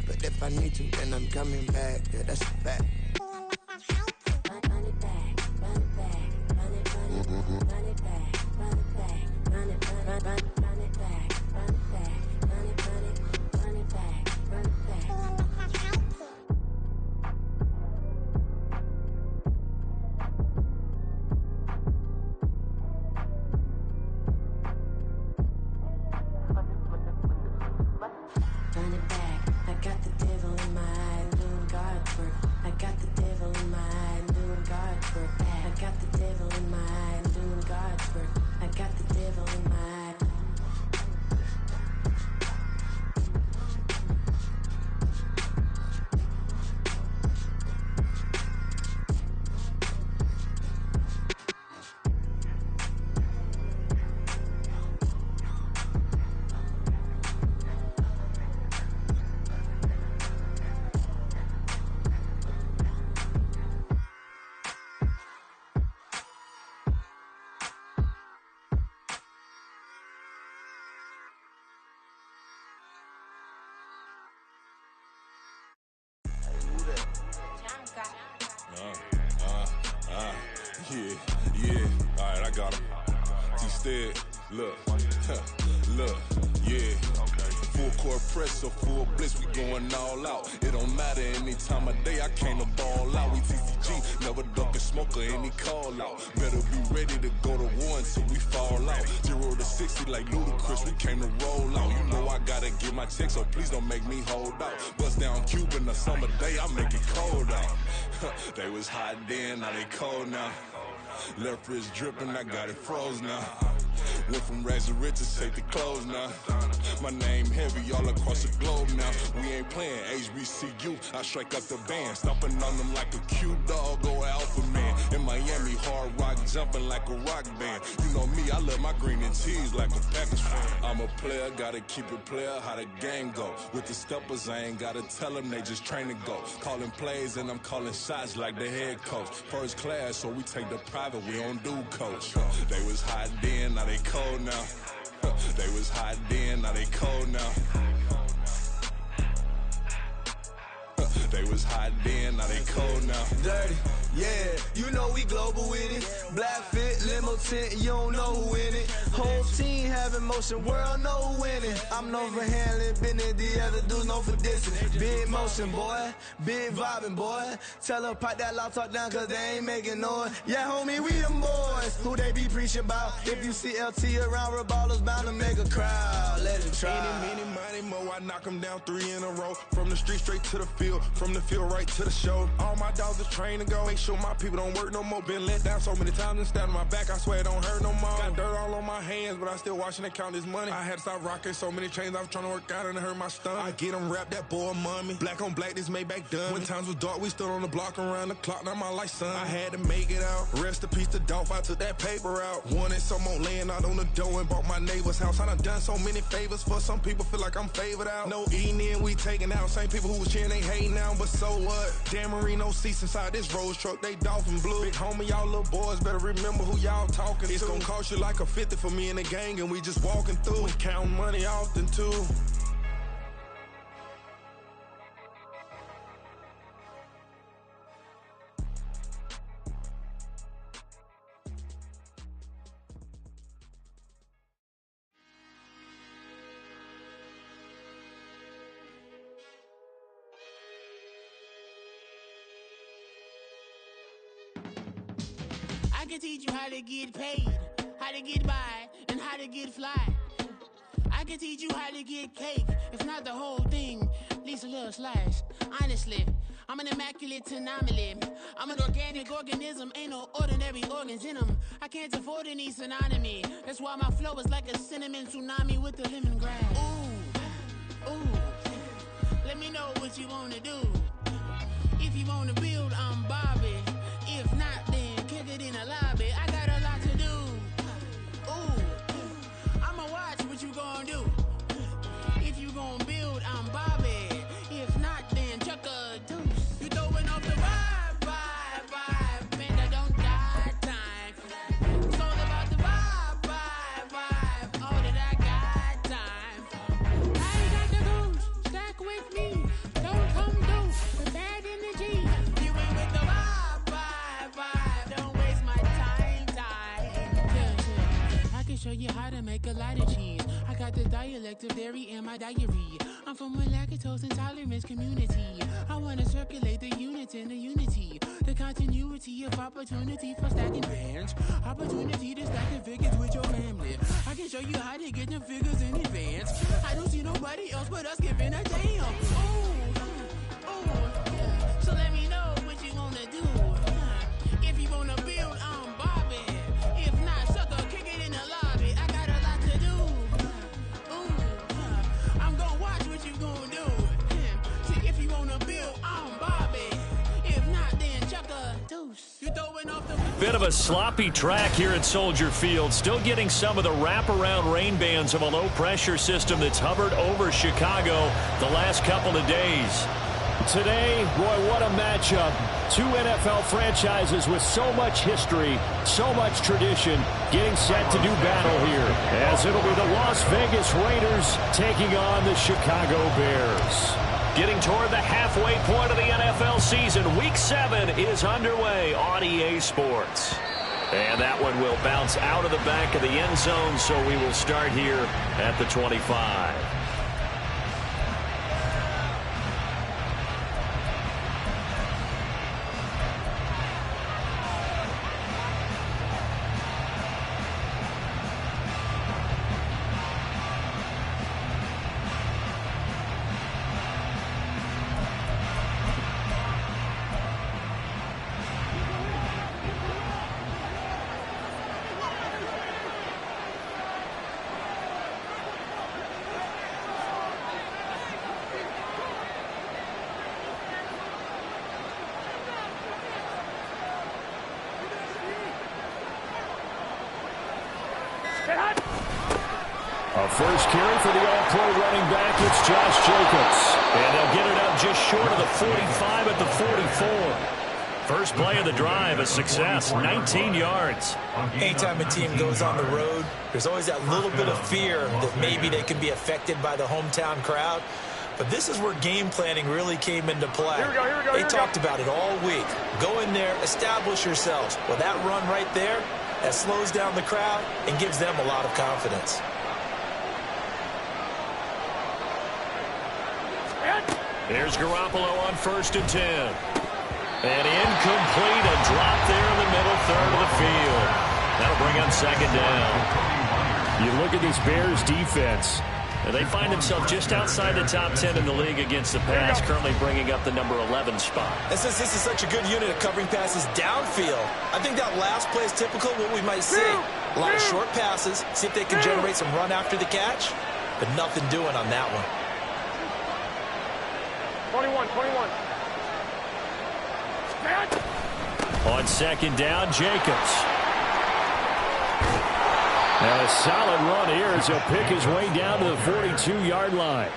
but if I need to, then I'm coming back. Yeah, that's a fact. Yeah, alright, I got him. Instead, look, yeah. Full court press or full blitz, we going all out. It don't matter any time of day, I came to ball out. We TCG, never duck a smoker, any call out. Better be ready to go to war until we fall out. 0 to 60 like Ludacris, we came to roll out. You know I gotta get my check, so please don't make me hold out. Bust down Cuban a summer day, I make it cold out. They was hot then, now they cold now. Left wrist dripping, I got it froze now. Went from rags to riches, take the clothes now. My name heavy all across the globe now. We ain't playing HBCU, I strike up the band. Stomping on them like a cute dog or alpha man. In Miami, hard rock jumping like a rock band. You know me, I love my green and cheese like a Packers fan. I'm a player, gotta keep it player, how the game go. With the steppers, I ain't gotta tell them, they just train to go. Calling plays and I'm calling shots like the head coach. First class, so we take the private, we don't do coach. They was hot then, now they cold now. They was hot then, now they cold now. They was hot then, now they cold now. Dirty, yeah, you know we global with it. Black fit, limo tint, you don't know who in it. Whole team having motion, world know who winning. I'm known for handling business, the other dudes known for dissing. Big motion, boy, big vibing, boy. Tell them pipe that loud talk down, cause they ain't making noise. Yeah, homie, we them boys, who they be preaching about. If you see LT around, Rzsl bound to make a crowd. Let it try. Any, money, mo, I knock them down 3 in a row. From the street straight to the field, from the field right to the show. All my dogs are trained to go. Make sure my people don't work no more. Been let down so many times and stabbed on my back, I swear it don't hurt no more. Got dirt all on my hands, but I still watching and count this money. I had to stop rocking so many chains, I was trying to work out and it hurt my stomach. I get them wrapped, that boy mommy. Black on black, this Maybach done. When times was dark, we stood on the block around the clock, now my life son. I had to make it out. Rest in peace to Dolph, I took that paper out. Wanted some more laying out on the door and bought my neighbor's house. I done done so many favors for some people, feel like I'm favored out. No eating in, we taking out. Same people who was cheering, they hating now, but so what? Dan Marino seats inside this Rolls truck, they dolphin blue. Big homie, y'all little boys better remember who y'all talking to. It's gonna cost you like a 50 for me and the gang, and we just walking through. We counting money often too. I can teach you how to get paid, how to get by, and how to get fly. I can teach you how to get cake, if not the whole thing, at least a little slice. Honestly, I'm an immaculate anomaly. I'm an organic organism, ain't no ordinary organs in them. I can't afford any synonymy. That's why my flow is like a cinnamon tsunami with the lemongrass. Ooh, ooh, let me know what you wanna do. If you wanna build, I'm Bobby. If not, then kick it in the lobby. I got a lot to do. Ooh, I'ma watch what you gon' do. If you gon' build, I'm Bobby. If not, then chuck a deuce. You throwing off the vibe, and I don't die time. It's all about the vibe, all that I got time. I got the goose, stack with me. Don't come through with bad energy. You ain't with the vibe. Don't waste my time. Yeah. I can show you how to make a lot of cheese. I got the dialect of dairy in my diary. I'm from a lactose intolerance community. I wanna circulate the units in the unity. The continuity of opportunity for stacking bands. Opportunity to stack the figures with your family. I can show you how to get the figures in advance. I don't see nobody else but us giving a damn. Yeah. So let me know what you wanna do. If you wanna build, I'm Bobby. If not, sucker, kick it in the lobby. I got a lot to do. I'm gonna watch what you gonna do. See, if you wanna build, I'm Bobby. If not, then chuck a deuce. You throwing off the... Bit of a sloppy track here at Soldier Field. Still getting some of the wraparound rain bands of a low-pressure system that's hovered over Chicago the last couple of days. Today, boy, what a matchup. Two NFL franchises with so much history, so much tradition, getting set to do battle here, as it'll be the Las Vegas Raiders taking on the Chicago Bears. Getting toward the halfway point of the NFL season, Week 7 is underway on EA Sports. And that one will bounce out of the back of the end zone, so we will start here at the 25. A first carry for the all-pro running back, it's Josh Jacobs. And they'll get it up just short of the 45 at the 44. First play of the drive, a success, 19 yards. Anytime a team goes on the road, there's always that little bit of fear that maybe they can be affected by the hometown crowd. But this is where game planning really came into play. They talked about it all week. Go in there, establish yourselves. Well, that run right there, that slows down the crowd and gives them a lot of confidence. There's Garoppolo on 1st and 10. And incomplete, a drop there in the middle third of the field. That'll bring on 2nd down. You look at this Bears defense. And they find themselves just outside the top 10 in the league against the pass, currently bringing up the number 11 spot. And since this is such a good unit of covering passes downfield, I think that last play is typical of what we might see. A lot of short passes, see if they can generate some run after the catch, but nothing doing on that one. 21. On 2nd down, Jacobs. And a solid run here as he'll pick his way down to the 42-yard line.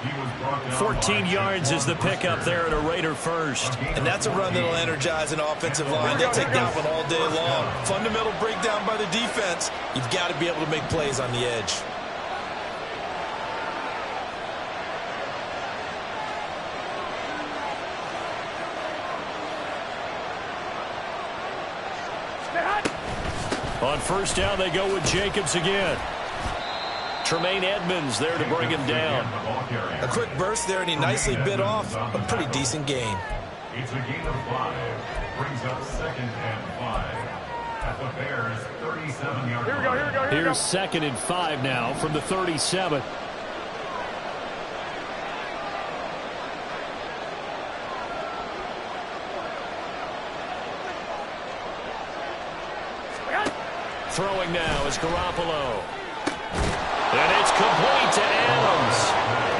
14 yards is the pickup there at a Raider first. And that's a run that'll energize an offensive line. They'll take that one all day long. Fundamental breakdown by the defense. You've got to be able to make plays on the edge. On 1st down, they go with Jacobs again. Tremaine Edmonds there to bring him down. A quick burst there, and he nicely bit off a pretty decent gain. It's a gain of 5. Brings up 2nd and 5. At the Bears' 37-yard line. Here we go. Here's 2nd and 5 now from the 37. Throwing now is Garoppolo. And it's complete to Adams.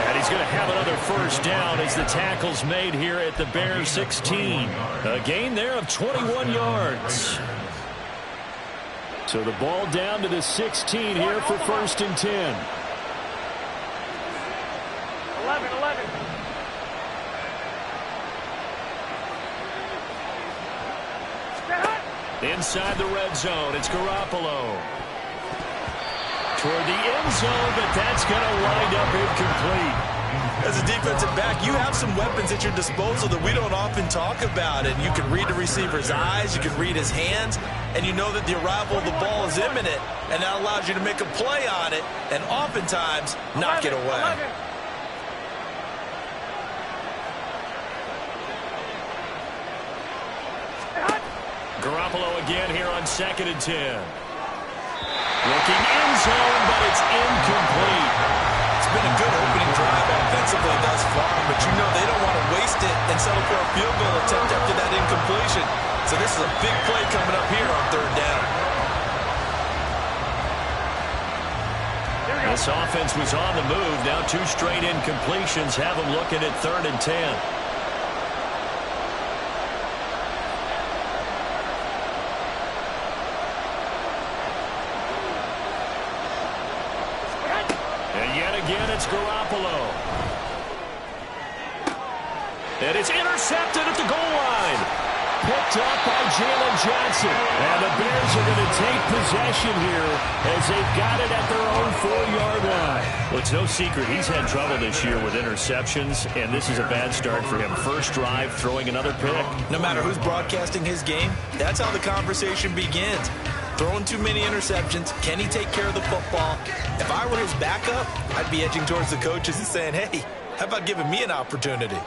And he's going to have another 1st down as the tackle's made here at the Bears 16. A gain there of 21 yards. So the ball down to the 16 here for 1st and 10. 11. Inside the red zone, it's Garoppolo. Toward the end zone, but that's going to wind up incomplete. As a defensive back, you have some weapons at your disposal that we don't often talk about. And you can read the receiver's eyes, you can read his hands, and you know that the arrival of the ball is imminent, and that allows you to make a play on it and oftentimes knock it away. Garoppolo again here on 2nd and 10. Looking end zone, but it's incomplete. It's been a good opening drive offensively thus far, but you know they don't want to waste it and settle for a field goal attempt after that incompletion. So this is a big play coming up here on 3rd down. This offense was on the move. Now 2 straight incompletions have them looking at 3rd and 10. Again, it's Garoppolo. And it's intercepted at the goal line. Picked up by Jalen Johnson. And the Bears are going to take possession here as they've got it at their own 4-yard line. Well, it's no secret he's had trouble this year with interceptions, and this is a bad start for him. First drive, throwing another pick. No matter who's broadcasting his game, that's how the conversation begins. Throwing too many interceptions. Can he take care of the football? If I were his backup, I'd be edging towards the coaches and saying, hey, how about giving me an opportunity?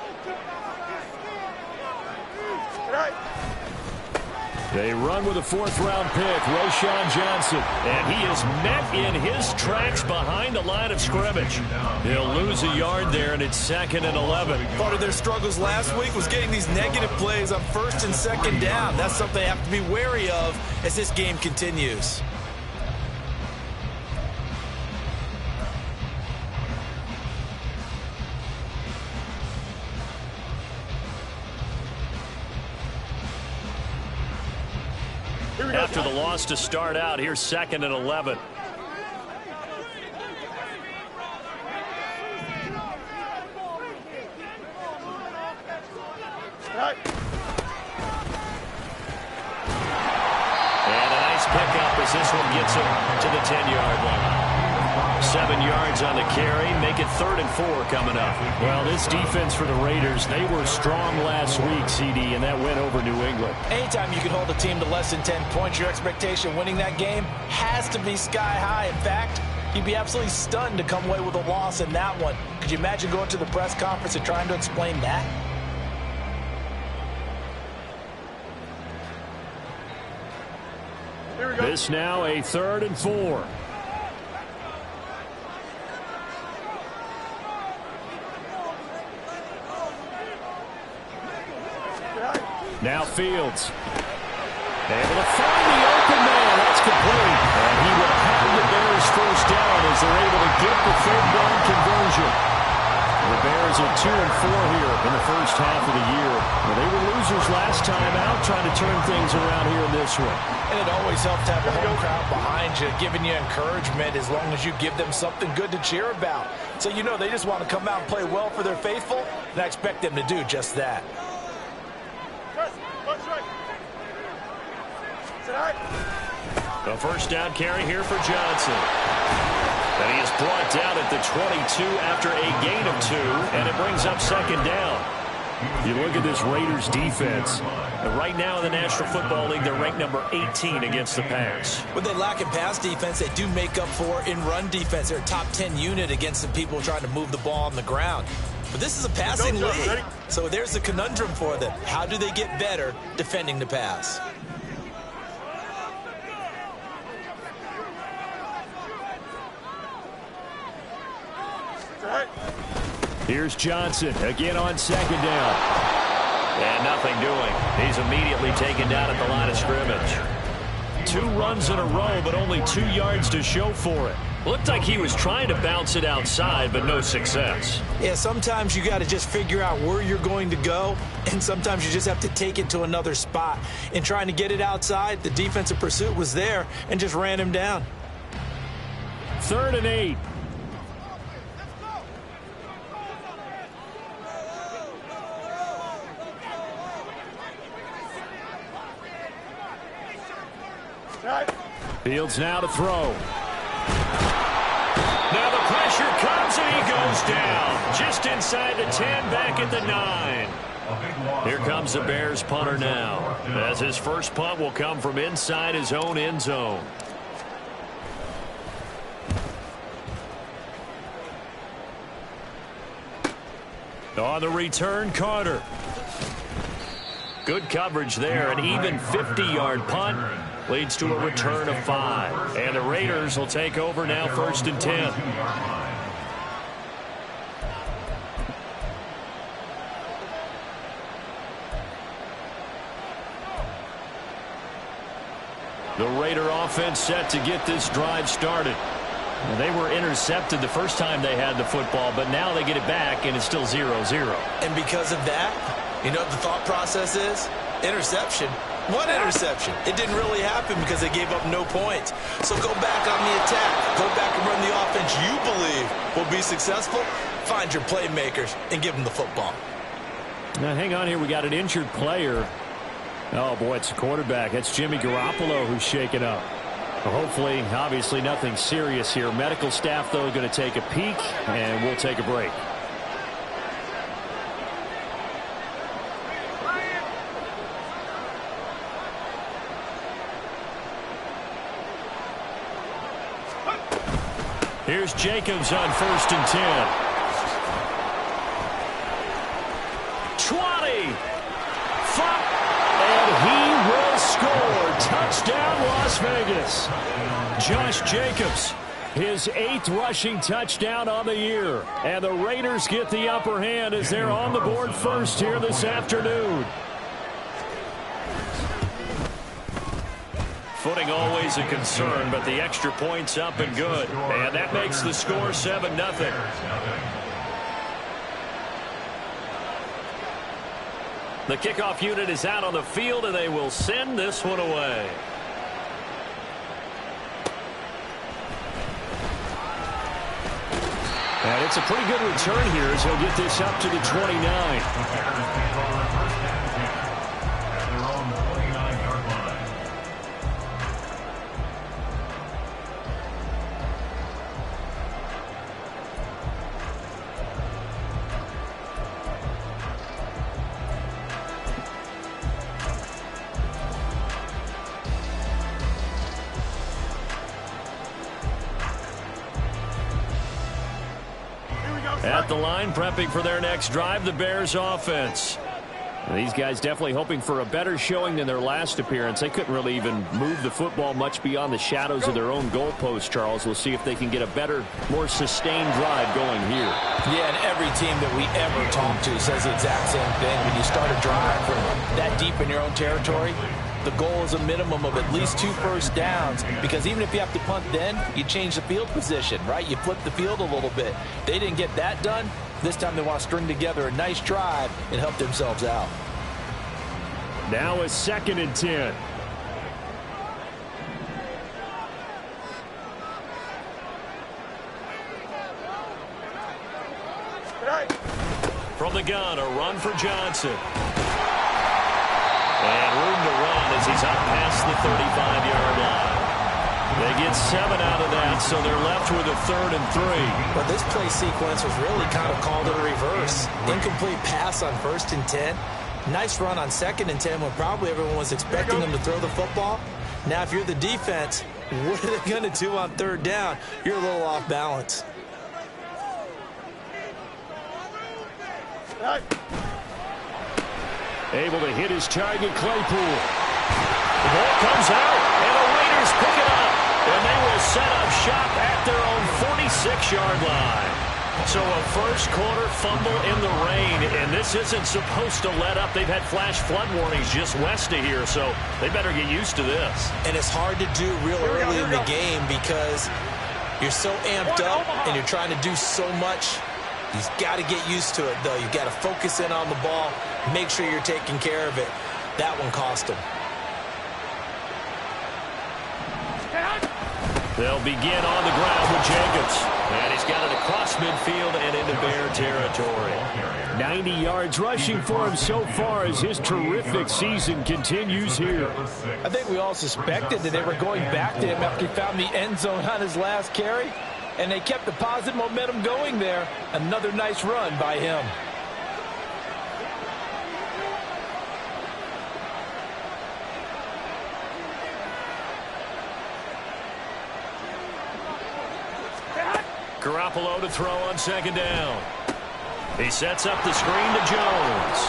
They run with a 4th-round pick, Roschon Johnson. And he is met in his tracks behind the line of scrimmage. He'll lose a yard there, and it's 2nd and 11. Part of their struggles last week was getting these negative plays on 1st and 2nd down. That's something they have to be wary of as this game continues. After the loss to start out, here's 2nd and 11. And a nice pickup as this one gets him to the 10-yard line. 7 yards on the carry, make it 3rd and 4 coming up. Well, this defense for the Raiders, they were strong last week, CD, and that went over New England. Anytime you can hold a team to less than 10 points, your expectation winning that game has to be sky high. In fact, you'd be absolutely stunned to come away with a loss in that one. Could you imagine going to the press conference and trying to explain that? This now a 3rd and 4. Now Fields. Able to find the open man. That's complete. And he will have the Bears first down as they're able to get the 3rd down conversion. The Bears are 2 and 4 here in the first half of the year. Well, they were losers last time out, trying to turn things around here in this one. And it always helps to have a home crowd behind you, giving you encouragement as long as you give them something good to cheer about. So you know they just want to come out and play well for their faithful, and I expect them to do just that. A first down carry here for Johnson. And he is brought down at the 22 after a gain of 2, and it brings up 2nd down. You look at this Raiders defense. Right now in the National Football League, they're ranked number 18 against the pass. When they lack in pass defense, they do make up for in run defense. They're a top 10 unit against the people trying to move the ball on the ground. But this is a passing league, so there's the conundrum for them. How do they get better defending the pass? Here's Johnson again on 2nd down. And nothing doing. He's immediately taken down at the line of scrimmage. 2 runs in a row, but only 2 yards to show for it. Looked like he was trying to bounce it outside, but no success. Yeah, sometimes you got to just figure out where you're going to go, and sometimes you just have to take it to another spot. In trying to get it outside, the defensive pursuit was there and just ran him down. 3rd and 8. Fields now to throw. Now the pressure comes fires, and he goes down. Just inside the 10, back at the 9. Here comes the Bears punter now, as his first punt will come from inside his own end zone. On the return, Carter. Good coverage there. An even 50-yard punt leads to a return of 5. And the Raiders will take over now, 1st and 10. The Raider offense set to get this drive started. They were intercepted the first time they had the football, but now they get it back, and it's still 0-0. And because of that, you know what the thought process is? Interception. One interception. It didn't really happen because they gave up no points. So go back on the attack. Go back and run the offense you believe will be successful. Find your playmakers and give them the football. Now, hang on here. We got an injured player. Oh, boy, it's the quarterback. It's Jimmy Garoppolo who's shaken up. Well, hopefully, obviously, nothing serious here. Medical staff, though, going to take a peek, and we'll take a break. Here's Jacobs on 1st and 10. 20. And he will score. Touchdown, Las Vegas. Josh Jacobs, his 8th rushing touchdown on the year. And the Raiders get the upper hand as they're on the board first here this afternoon. Footing always a concern, but the extra point's up and good. And that makes the score 7-0. The kickoff unit is out on the field, and they will send this one away. And it's a pretty good return here as he'll get this up to the 29. At the line, prepping for their next drive, the Bears offense. These guys definitely hoping for a better showing than their last appearance. They couldn't really even move the football much beyond the shadows of their own goalpost, Charles. We'll see if they can get a better, more sustained drive going here. Yeah, and every team that we ever talk to says the exact same thing. When you start a drive from that deep in your own territory, the goal is a minimum of at least 2 first downs, because even if you have to punt then, you change the field position, right? You flip the field a little bit. They didn't get that done. This time they want to string together a nice drive and help themselves out. Now a 2nd and 10. From the gun, a run for Johnson. And room to run as he's up past the 35-yard line. They get 7 out of that, so they're left with a 3rd and 3. But this play sequence was really kind of called in reverse. Incomplete pass on 1st and 10. Nice run on 2nd and 10 when probably everyone was expecting them to throw the football. Now, if you're the defense, what are they going to do on 3rd down? You're a little off balance. Able to hit his target, Claypool. The ball comes out, and the Raiders pick it up. And they will set up shop at their own 46-yard line. So a first-quarter fumble in the rain, and this isn't supposed to let up. They've had flash flood warnings just west of here, so they better get used to this. And it's hard to do real early in the game because you're so amped up and you're trying to do so much. You've got to get used to it, though. You've got to focus in on the ball, make sure you're taking care of it. That one cost him. They'll begin on the ground with Jacobs. And he's got it across midfield and into Bear territory. 90 yards rushing for him so far as his terrific season continues here. I think we all suspected that they were going back to him after he found the end zone on his last carry. and they kept the positive momentum going there. Another nice run by him. Garoppolo to throw on second down. He sets up the screen to Jones.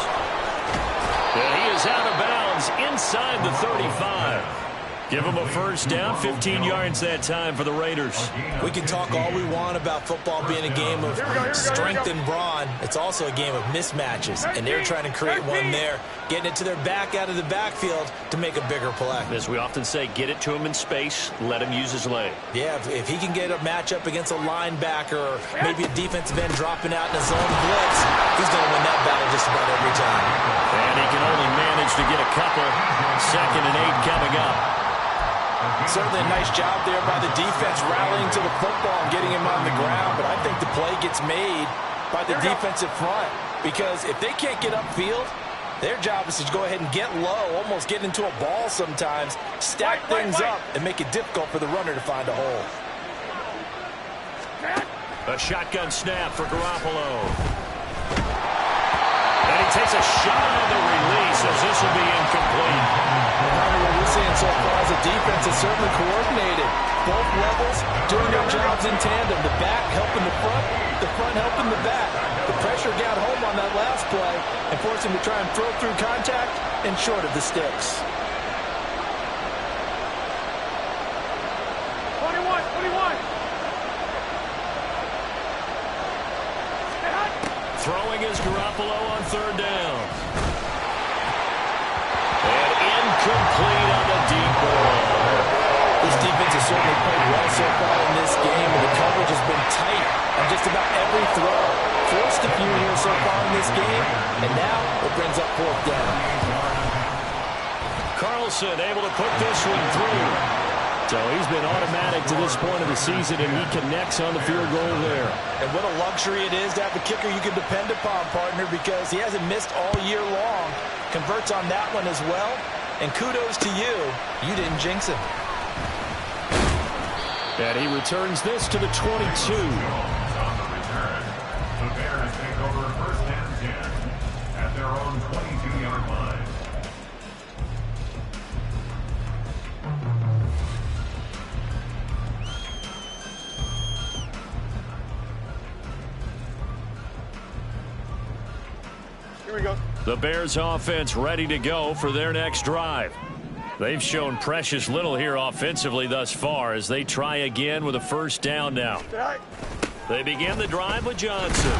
And he is out of bounds inside the 35. Give him a first down, 15 yards that time for the Raiders. We can talk all we want about football being a game of strength and brawn. It's also a game of mismatches, and they're trying to create one there, getting it to their back out of the backfield to make a bigger play. As we often say, get it to him in space, let him use his leg. Yeah, if he can get a matchup against a linebacker or maybe a defensive end dropping out in a zone blitz, he's going to win that battle just about every time. And he can only manage to get a couple. 2nd and 8 coming up. Certainly a nice job there by the defense rallying to the football and getting him on the ground, but I think the play gets made by the defensive front because if they can't get upfield, their job is to go ahead and get low, almost get into a ball sometimes, stack things up, and make it difficult for the runner to find a hole. A shotgun snap for Garoppolo. And he takes a shot on the release as this will be incomplete. What we're seeing so far is the defense is certainly coordinated. Both levels doing their jobs in tandem. The back helping the front helping the back. The pressure got home on that last play and forced him to try and throw through contact and short of the sticks. 21. Throwing is Garoppolo on third down. And incomplete on the deep ball. This defense has certainly played well so far in this game, and the coverage has been tight on just about every throw. Forced a few here so far in this game, and now it brings up 4th down. Carlson able to put this one through. So he's been automatic to this point of the season, and he connects on the field goal there. And what a luxury it is to have a kicker you can depend upon, partner, because he hasn't missed all year long. Converts on that one as well. And kudos to you. You didn't jinx him. And he returns this to the 22. On the return, the Bears take over 1st and 10 at their own 22-yard line. The Bears offense ready to go for their next drive. They've shown precious little here offensively thus far as they try again with a first down now. They begin the drive with Johnson.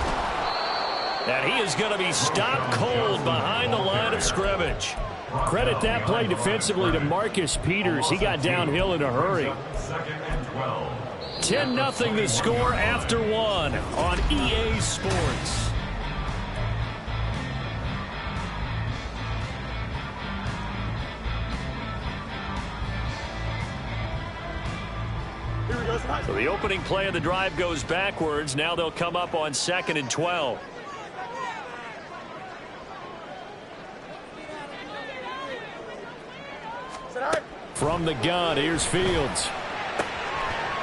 And he is going to be stopped cold behind the line of scrimmage. Credit that play defensively to Marcus Peters. He got downhill in a hurry. 10-0 the score after 1 on EA Sports. So the opening play of the drive goes backwards. Now they'll come up on 2nd and 12. From the gun, here's Fields.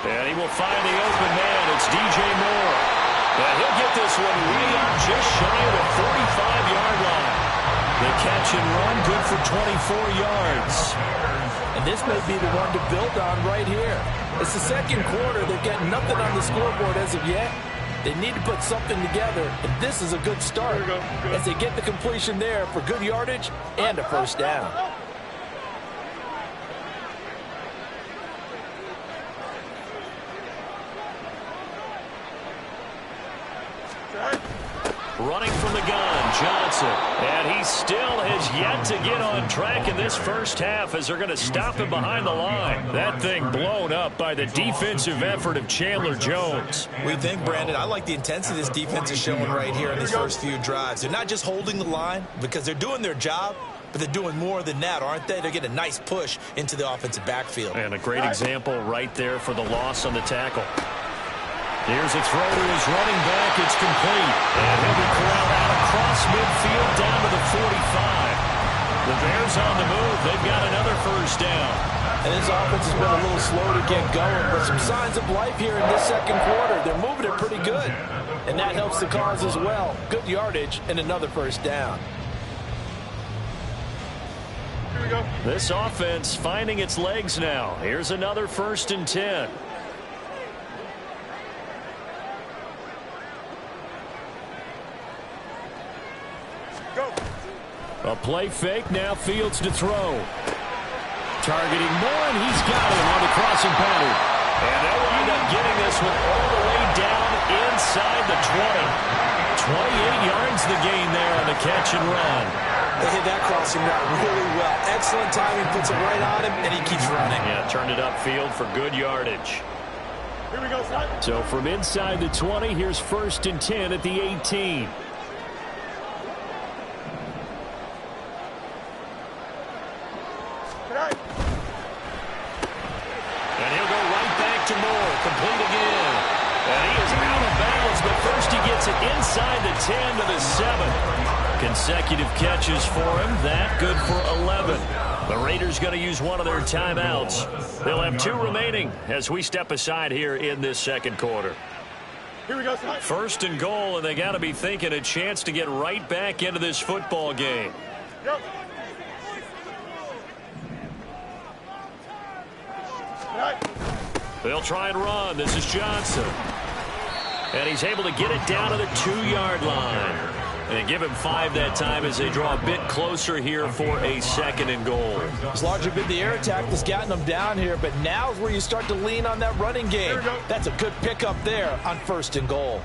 And he will find the open man. It's DJ Moore. And he'll get this one way up just shy of the 45-yard line. The catch and run good for 24 yards. And this may be the one to build on right here. It's the 2nd quarter. They've got nothing on the scoreboard as of yet. They need to put something together, and this is a good start as they get the completion there for good yardage and a first down. Running from the gun, Johnson. And he still has yet to get on track in this first half as they're going to stop him behind the line. That thing blown up by the defensive effort of Chandler Jones. What do you think, Brandon? I like the intensity this defense is showing right here in these first few drives. They're not just holding the line because they're doing their job, but they're doing more than that, aren't they? They're getting a nice push into the offensive backfield. And a great example right there for the loss on the tackle. Here's a throw to his running back. It's complete. And he'll be corralled out across midfield down to the 45. The Bears on the move. They've got another first down. And this offense has been a little slow to get going, but some signs of life here in this second quarter. They're moving it pretty good, and that helps the cause as well. Good yardage and another first down. Here we go. This offense finding its legs now. Here's another 1st and 10. A play fake, now Fields to throw. Targeting Moore, and he's got him on the crossing pattern. And they'll wind up getting this one all the way down inside the 20. 28 yards the gain there on the catch and run. They hit that crossing route really well. Excellent timing, puts it right on him, and he keeps running. Yeah, turned it upfield for good yardage. Here we go, son. So from inside the 20, here's 1st and 10 at the 18. And he'll go right back to Moore. Complete again. And he is out of bounds, but first he gets it inside the 10 to the 7. Consecutive catches for him. That good for 11. The Raiders going to use one of their timeouts. They'll have 2 remaining as we step aside here in this second quarter. Here we go, son. 1st and goal, and they got to be thinking a chance to get right back into this football game. Yep. They'll try and run. This is Johnson. And he's able to get it down to the 2-yard line. And give him 5 that time as they draw a bit closer here for a 2nd and goal. It's largely been the air attack that's gotten them down here, but now is where you start to lean on that running game. That's a good pickup there on 1st and goal.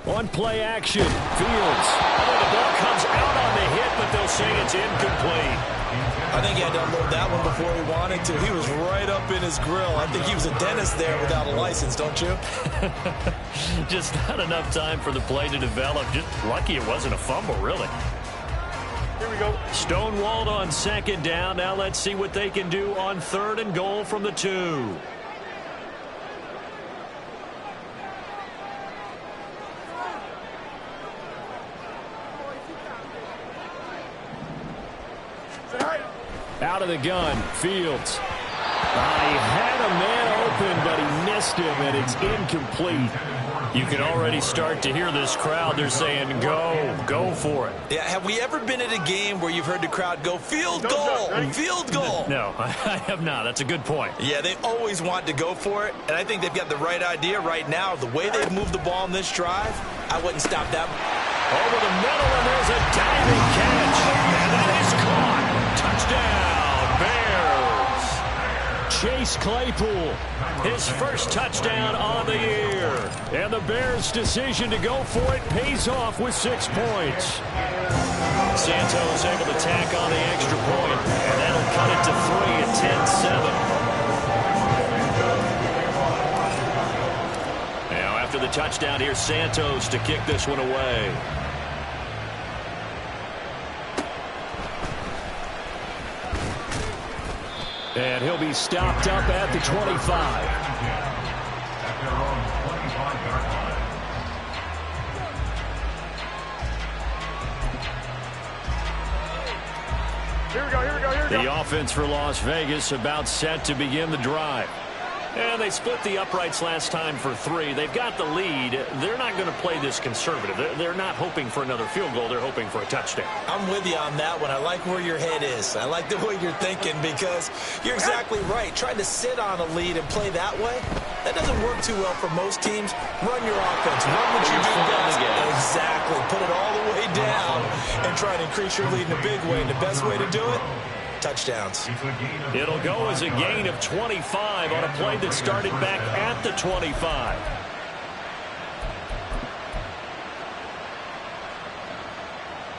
On play action, Fields. The ball comes out on the hit, but they'll say it's incomplete. I think he had to unload that one before he wanted to. He was right up in his grill. I think he was a dentist there without a license, don't you? Just not enough time for the play to develop. Just lucky it wasn't a fumble, really. Here we go. Stonewalled on 2nd down. Now let's see what they can do on 3rd and goal from the 2. Out of the gun, Fields. He had a man open, but he missed him, and it's incomplete. You can already start to hear this crowd. They're saying, go for it. Yeah, have we ever been at a game where you've heard the crowd go, field goal, field goal? No, I have not. That's a good point. Yeah, they always want to go for it, and I think they've got the right idea right now. The way they've moved the ball in this drive, I wouldn't stop that. Over the middle, and there's a diving catch. And that is caught. Touchdown, Bears. Chase Claypool, his first touchdown on the year. And the Bears' decision to go for it pays off with 6 points. Santos able to tack on the extra point, and that'll cut it to 3 at 10-7. Now after the touchdown, here's Santos to kick this one away. And he'll be stopped up at the 25. At their own 25-yard line. Here we go. The offense for Las Vegas about set to begin the drive. And they split the uprights last time for 3. They've got the lead. They're not going to play this conservative. They're not hoping for another field goal. They're hoping for a touchdown. I'm with you on that one. I like where your head is. I like the way you're thinking because you're exactly right. Trying to sit on a lead and play that way, that doesn't work too well for most teams. Run your offense. Run what you do best. Exactly. Put it all the way down and try to increase your lead in a big way. And the best way to do it, touchdowns. It'll go as a gain of 25 on a play that started back at the 25.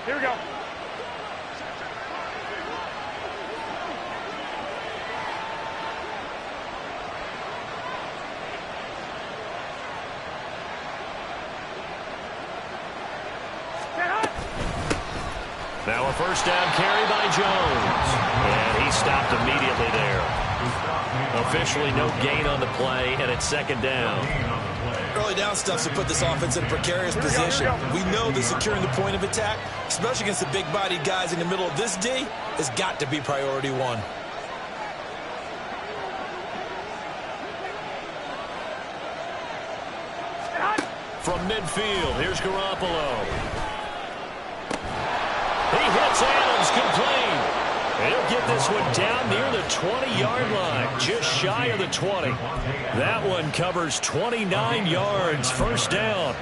Here we go. Now a first down carry by Jones. And he stopped immediately there. Officially no gain on the play, and it's second down. Early down stuff to put this offense in a precarious position. We know that securing the point of attack, especially against the big-bodied guys in the middle of this D, has got to be priority one. From midfield, here's Garoppolo. He hits Adams, complete. He'll get this one down near the 20-yard line, just shy of the 20. That one covers 29 yards, first down.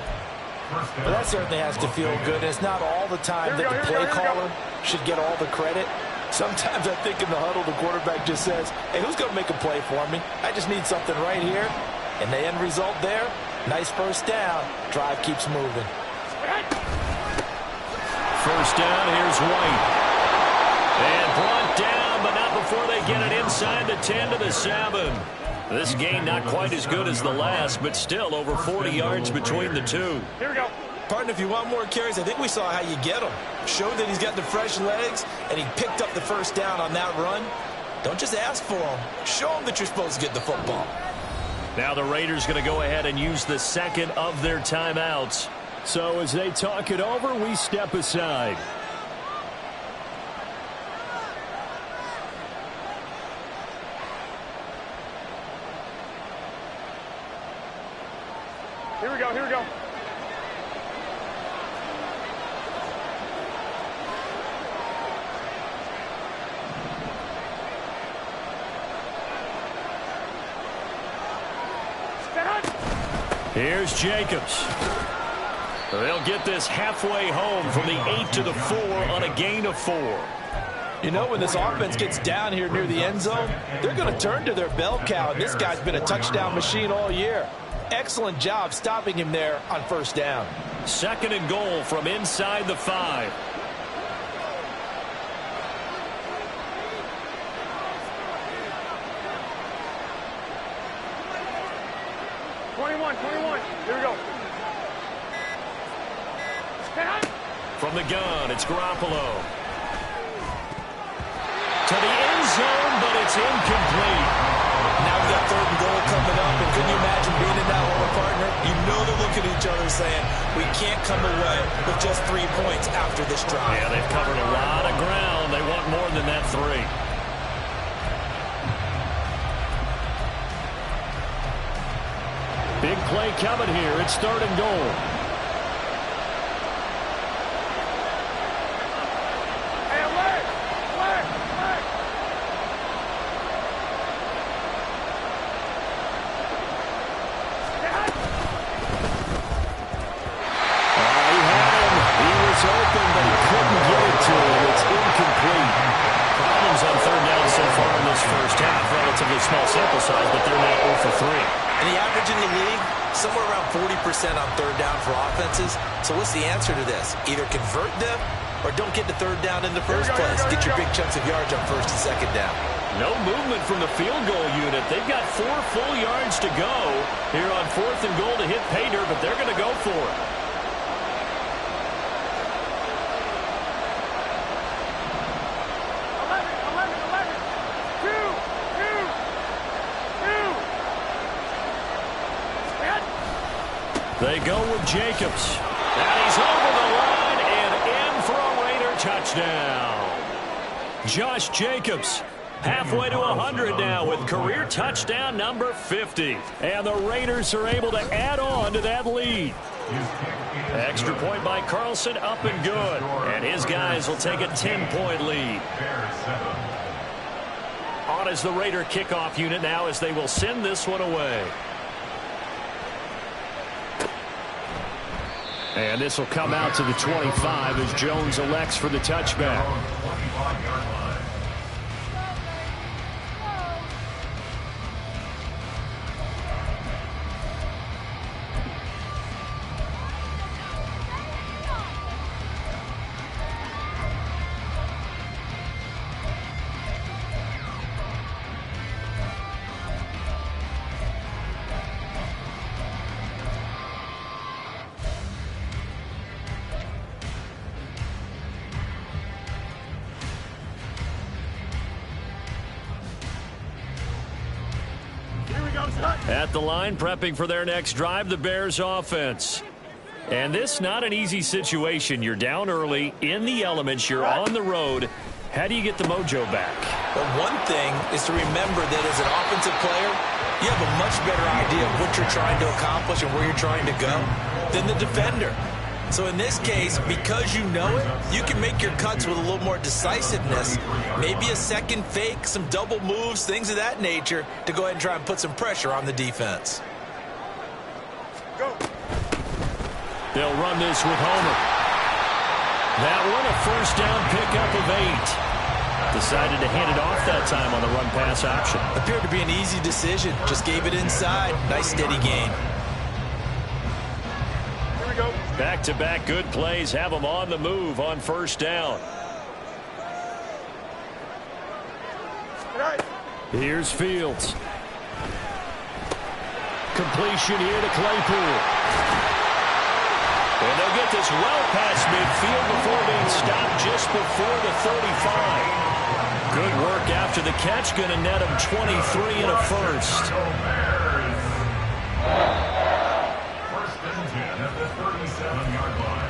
Well, that certainly has to feel good. It's not all the time that the play caller should get all the credit. Sometimes I think in the huddle, the quarterback just says, hey, who's going to make a play for me? I just need something right here. And the end result there, nice first down. Drive keeps moving. First down, here's White. And brought down, but not before they get it inside the 10 to the 7. This gain not quite as good as the last, but still over 40 yards between the two. Here we go. Partner, if you want more carries, I think we saw how you get him. Showed that he's got the fresh legs, and he picked up the first down on that run. Don't just ask for him. Show him that you're supposed to get the football. Now the Raiders going to go ahead and use the second of their timeouts. So as they talk it over, we step aside. Here we go, here we go. Here's Jacobs. They'll get this halfway home from the 8 to the 4 on a gain of 4. You know, when this offense gets down here near the end zone, they're going to turn to their bell cow, and this guy's been a touchdown machine all year. Excellent job stopping him there on first down. Second and goal from inside the 5. Here we go. From the gun, it's Garoppolo. To the end zone, but it's incomplete. Now we got third and goal coming up, and can you imagine being in that hole, partner? You know they're looking at each other saying, we can't come away with just 3 points after this drive. Yeah, they've covered a lot of ground. They want more than that 3. Big play coming here. It's third and goal. Hey, alert! Alert! Alert! He had him. He was open, but he couldn't get it to him. It's incomplete. Problems on third down so far in this first half. Relatively small sample size, but they're now 0 for 3. And the average in the league, somewhere around 40% on third down for offenses. So what's the answer to this? Either convert them or don't get the third down in the first place. Get your big chunks of yards on first and second down. No movement from the field goal unit. They've got 4 full yards to go here on fourth and goal to hit pay dirt, but they're going to go for it. They go with Jacobs. And he's over the line and in for a Raider touchdown. Josh Jacobs halfway to 100 now with career touchdown number 50. And the Raiders are able to add on to that lead. Extra point by Carlson, up and good. And his guys will take a 10-point lead. On is the Raider kickoff unit now as they will send this one away. And this will come out to the 25 as Jones elects for the touchback. At the line, prepping for their next drive, the Bears offense. And this not an easy situation. You're down early, in the elements, you're on the road. How do you get the mojo back? Well, one thing is to remember that as an offensive player, you have a much better idea of what you're trying to accomplish and where you're trying to go than the defender. So in this case, because you know it, you can make your cuts with a little more decisiveness. Maybe a second fake, some double moves, things of that nature to go ahead and try and put some pressure on the defense. Go. They'll run this with Homer. That one a first down pickup of 8. Decided to hand it off that time on the run pass option. Appeared to be an easy decision. Just gave it inside. Nice steady gain. Here we go. Back-to-back good plays have them on the move on first down. All right. Here's Fields. Completion here to Claypool. And they'll get this well past midfield before being stopped just before the 35. Good work after the catch. Going to net him 23 and a first. First and 10 at the 37-yard line.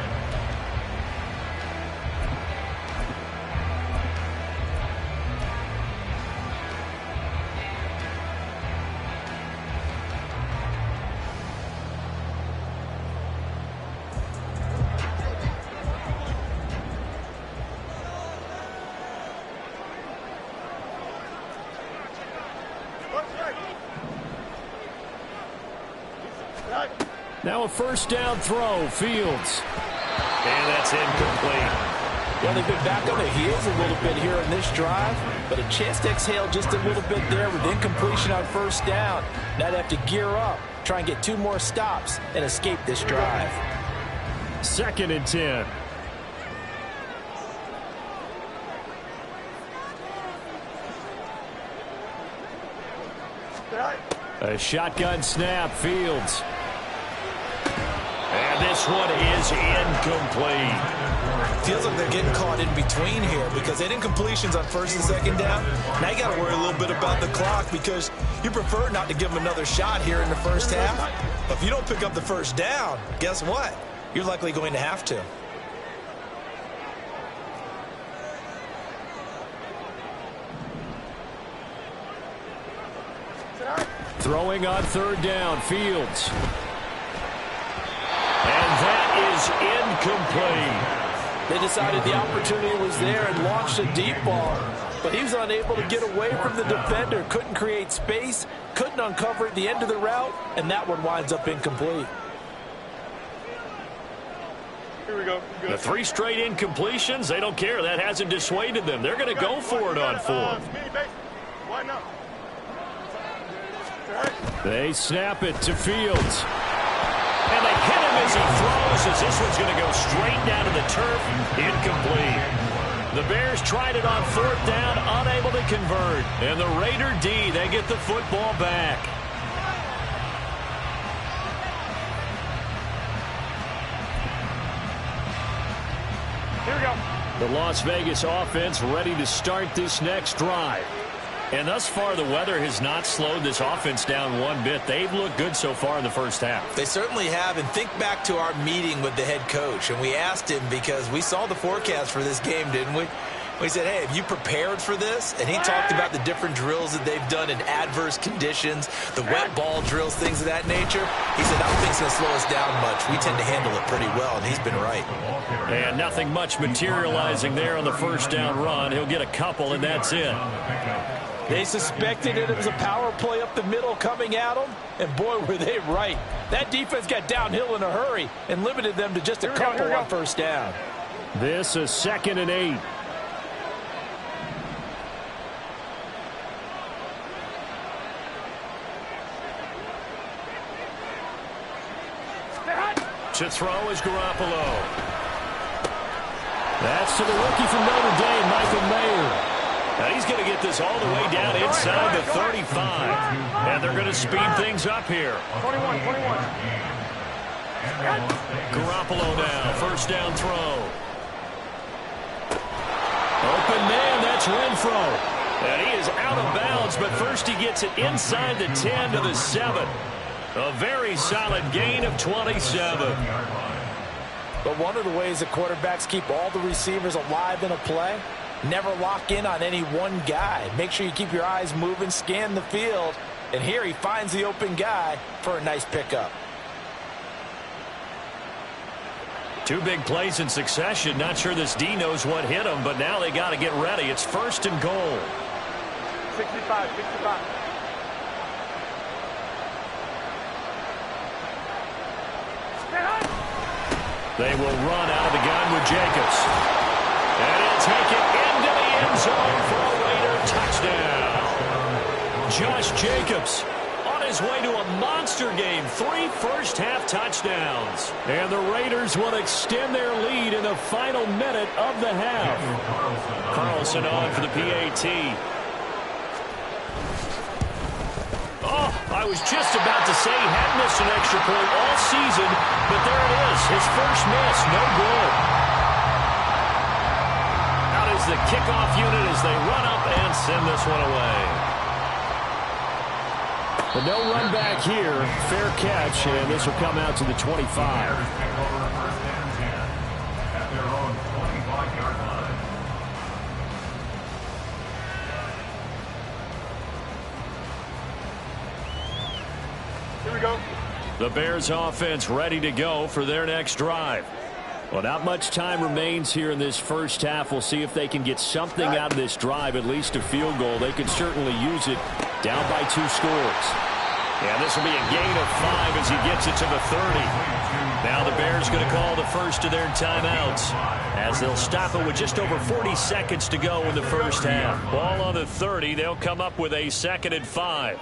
Now a first down throw, Fields. And that's incomplete. Well, they've been back on their heels a little bit here in this drive, but a chance to exhale just a little bit there with incompletion on first down. Now they have to gear up, try and get 2 more stops, and escape this drive. 2nd and 10. A shotgun snap, Fields. And this one is incomplete. Feels like they're getting caught in between here because they didn't completions on first and second down. Now you got to worry a little bit about the clock because you prefer not to give them another shot here in the first half. But if you don't pick up the first down, guess what? You're likely going to have to. Throwing on third down, Fields. And that is incomplete. They decided the opportunity was there and launched a deep ball. But he was unable to get away from the defender. Couldn't create space, couldn't uncover at the end of the route, and that one winds up incomplete. Here we go. The 3 straight incompletions, they don't care. That hasn't dissuaded them. They're going to go for it on 4th. Why not? They snap it to Fields. And they hit him as he throws, as this one's going to go straight down to the turf. Incomplete. The Bears tried it on 4th down, unable to convert. And the Raider D, they get the football back. Here we go. The Las Vegas offense ready to start this next drive. And thus far, the weather has not slowed this offense down one bit. They've looked good so far in the first half. They certainly have. And think back to our meeting with the head coach. And we asked him because we saw the forecast for this game, didn't we? We said, hey, have you prepared for this? And he talked about the different drills that they've done in adverse conditions, the wet ball drills, things of that nature. He said, I don't think it's going to slow us down much. We tend to handle it pretty well, and he's been right. And nothing much materializing there on the first down run. He'll get a couple, and that's it. They suspected it was a power play up the middle coming at them, and boy, were they right. That defense got downhill in a hurry and limited them to just a couple on first down. This is 2nd and 8. To throw is Garoppolo. That's to the rookie from Notre Dame, Michael Mayer. Now he's going to get this all the way down inside the 35. And they're going to speed things up here. 21. Garoppolo now, first down throw. Open man, that's Renfro. And he is out of bounds, but first he gets it inside the 10 to the 7. A very solid gain of 27. But one of the ways that quarterbacks keep all the receivers alive in a play, never lock in on any one guy. Make sure you keep your eyes moving, scan the field. And here he finds the open guy for a nice pickup. 2 big plays in succession. Not sure this D knows what hit him, but now they got to get ready. It's 1st and goal. 65, 65. They will run out of the gun with Jacobs. And he'll take it into the end zone for a Raider touchdown. Josh Jacobs on his way to a monster game. 3 first-half touchdowns. And the Raiders will extend their lead in the final minute of the half. Carlson on for the PAT. Oh, I was just about to say he hadn't missed an extra point all season, but there it is. His first miss, no good. Out is the kickoff unit as they run up and send this one away. But no run back here. Fair catch, and this will come out to the 25. Here we go. The Bears offense ready to go for their next drive. Well, not much time remains here in this first half. We'll see if they can get something out of this drive, at least a field goal. They could certainly use it down by 2 scores. And this will be a gain of 5 as he gets it to the 30. Now the Bears going to call the first of their timeouts as they'll stop it with just over 40 seconds to go in the first half. Ball on the 30. They'll come up with a 2nd and 5.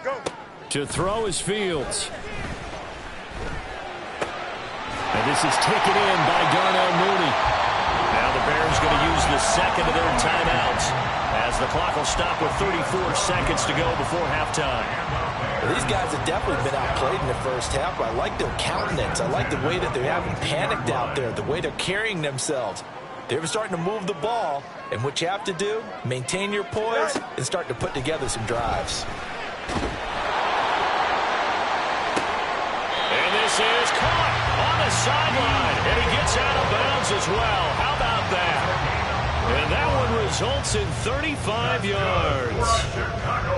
Go. To throw is Fields. And this is taken in by Darnell Mooney. Now the Bears going to use the 2nd of their timeouts as the clock will stop with 34 seconds to go before halftime. Well, these guys have definitely been outplayed in the first half. I like their countenance. I like the way that they haven't panicked out there, the way they're carrying themselves. They're starting to move the ball, and what you have to do, maintain your poise and start to put together some drives. And this is caught on the sideline, and he gets out of bounds as well. How about that? And that one results in 35 yards.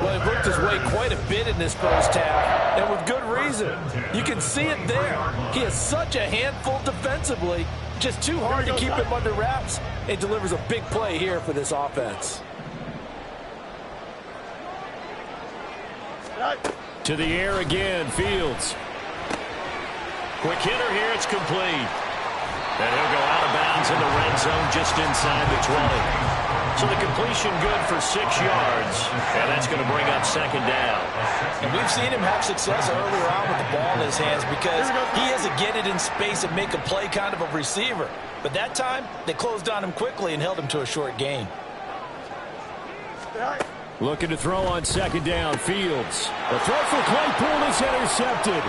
Well, he worked his way quite a bit in this first half, and with good reason. You can see it there. He is such a handful defensively, just too hard to keep him under wraps. It delivers a big play here for this offense. To the air again, Fields. Quick hitter here, it's complete. And he'll go out of bounds in the red zone just inside the 20. So the completion good for 6 yards, and that's going to bring up 2nd down. And we've seen him have success earlier on with the ball in his hands because he is a get it in space and make a play kind of a receiver. But that time, they closed on him quickly and held him to a short gain. Looking to throw on 2nd down, Fields. The throw for Claypool is intercepted.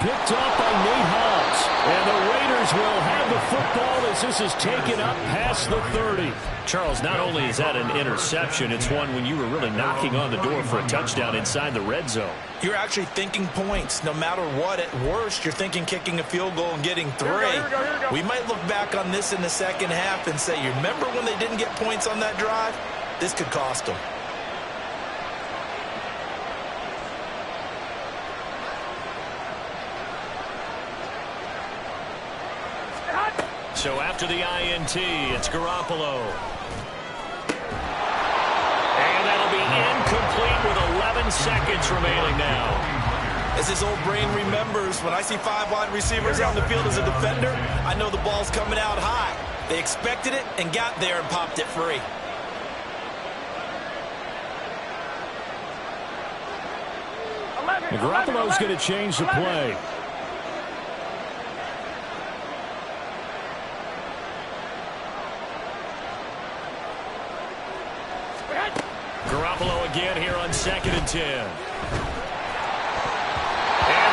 Picked up by Nate Hobbs. And the Raiders will have the football as this is taken up past the 30. Charles, not only is that an interception, it's one when you were really knocking on the door for a touchdown inside the red zone. You're actually thinking points. No matter what, at worst, you're thinking kicking a field goal and getting 3. Here we go. We might look back on this in the second half and say, you remember when they didn't get points on that drive? This could cost them. So after the INT, it's Garoppolo. And that'll be incomplete with 11 seconds remaining now. As his old brain remembers, when I see 5 wide receivers on the field as a defender, I know the ball's coming out high. They expected it and got there and popped it free. Garoppolo's going to change the play. Garoppolo again here on 2nd and 10. And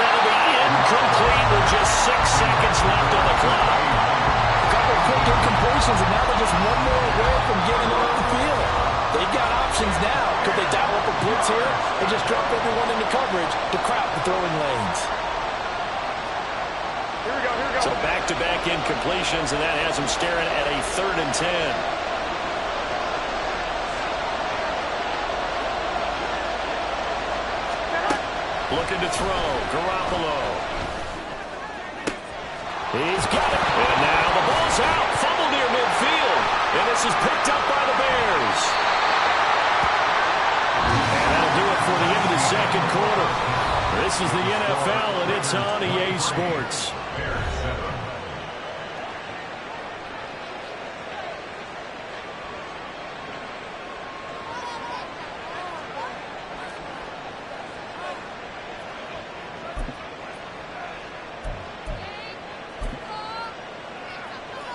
that'll be incomplete with just 6 seconds left on the clock. A couple quick incompletions, and now they're just one more away from getting off the field. They've got options now. Could they dial up a blitz here and just drop everyone into coverage to crowd the throwing lanes? Here we go, here we go. So back-to-back incompletions, and that has them staring at a 3rd and 10. Looking to throw, Garoppolo. He's got it. And now the ball's out. Fumble near midfield. And this is picked up by the Bears. And that'll do it for the end of the second quarter. This is the NFL, and it's on EA Sports.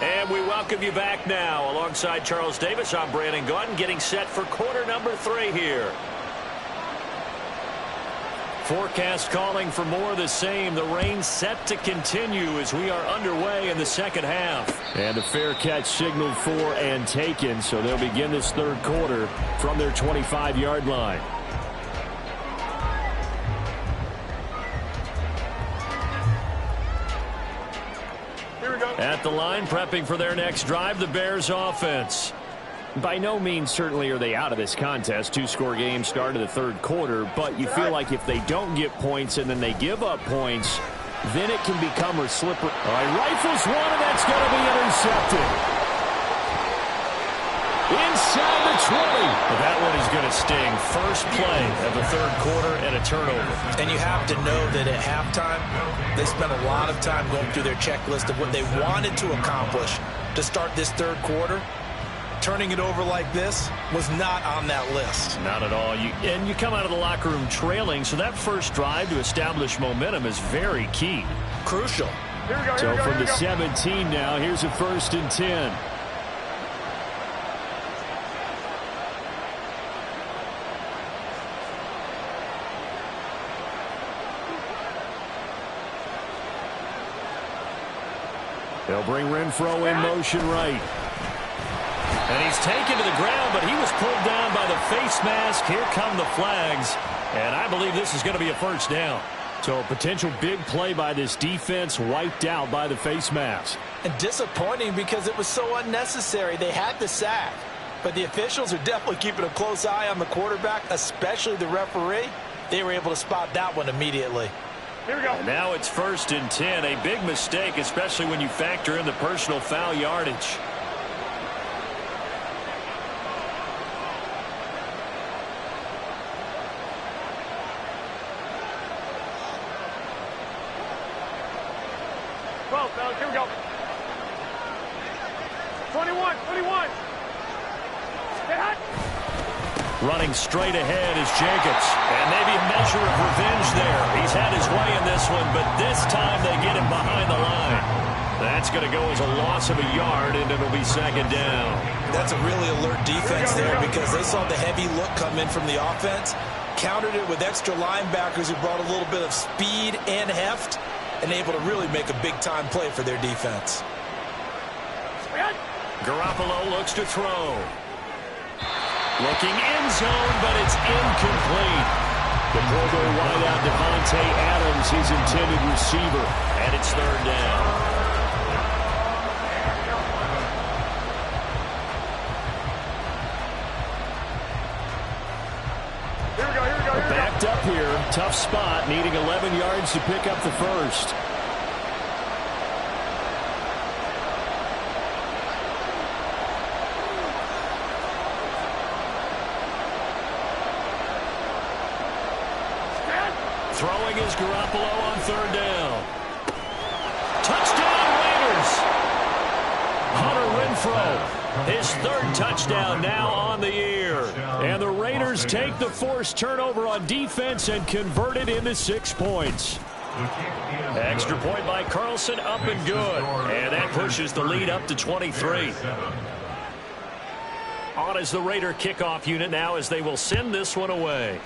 And we welcome you back now. Alongside Charles Davis, I'm Brandon Gaudin, getting set for quarter number 3 here. Forecast calling for more of the same. The rain set to continue as we are underway in the second half. And a fair catch signaled for and taken, so they'll begin this third quarter from their 25-yard line. At the line, prepping for their next drive, the Bears offense. By no means certainly are they out of this contest. 2-score game start of the third quarter, but you feel like if they don't get points and then they give up points, then it can become a slippery. All right, rifles one, and that's going to be intercepted. Inside the 20. Well, that one is going to sting. First play of the third quarter and a turnover. And you have to know that at halftime, they spent a lot of time going through their checklist of what they wanted to accomplish to start this third quarter. Turning it over like this was not on that list. Not at all. And you come out of the locker room trailing, so that first drive to establish momentum is very key. Crucial. Here we go, So from the go. 17 now, here's a 1st and 10. They'll bring Renfro in motion right. And he's taken to the ground, but he was pulled down by the face mask. Here come the flags. And I believe this is going to be a first down. So a potential big play by this defense wiped out by the face mask. And disappointing because it was so unnecessary. They had the sack. But the officials are definitely keeping a close eye on the quarterback, especially the referee. They were able to spot that one immediately. Here we go. And now it's 1st and 10. A big mistake, especially when you factor in the personal foul yardage. Here we go. 21. Get hot. Running straight ahead is Jacobs. And maybe a measure of revenge there. He's had his way in this one, but this time they get him behind the line. That's going to go as a loss of a yard, and it'll be 2nd down. That's a really alert defense there because they saw the heavy look come in from the offense, countered it with extra linebackers who brought a little bit of speed and heft, and able to really make a big-time play for their defense. Garoppolo looks to throw. Looking end zone, but it's incomplete. The Pro Bowl wideout Devontae Adams, his intended receiver. And it's 3rd down. Backed up here, tough spot, needing 11 yards to pick up the first. Throwing is Garoppolo on 3rd down. Touchdown Raiders! Hunter Renfro, his 3rd touchdown now on the year. And the Raiders take the forced turnover on defense and convert it into 6 points. Extra point by Carlson, up and good. And that pushes the lead up to 23. On as the Raider kickoff unit now as they will send this one away.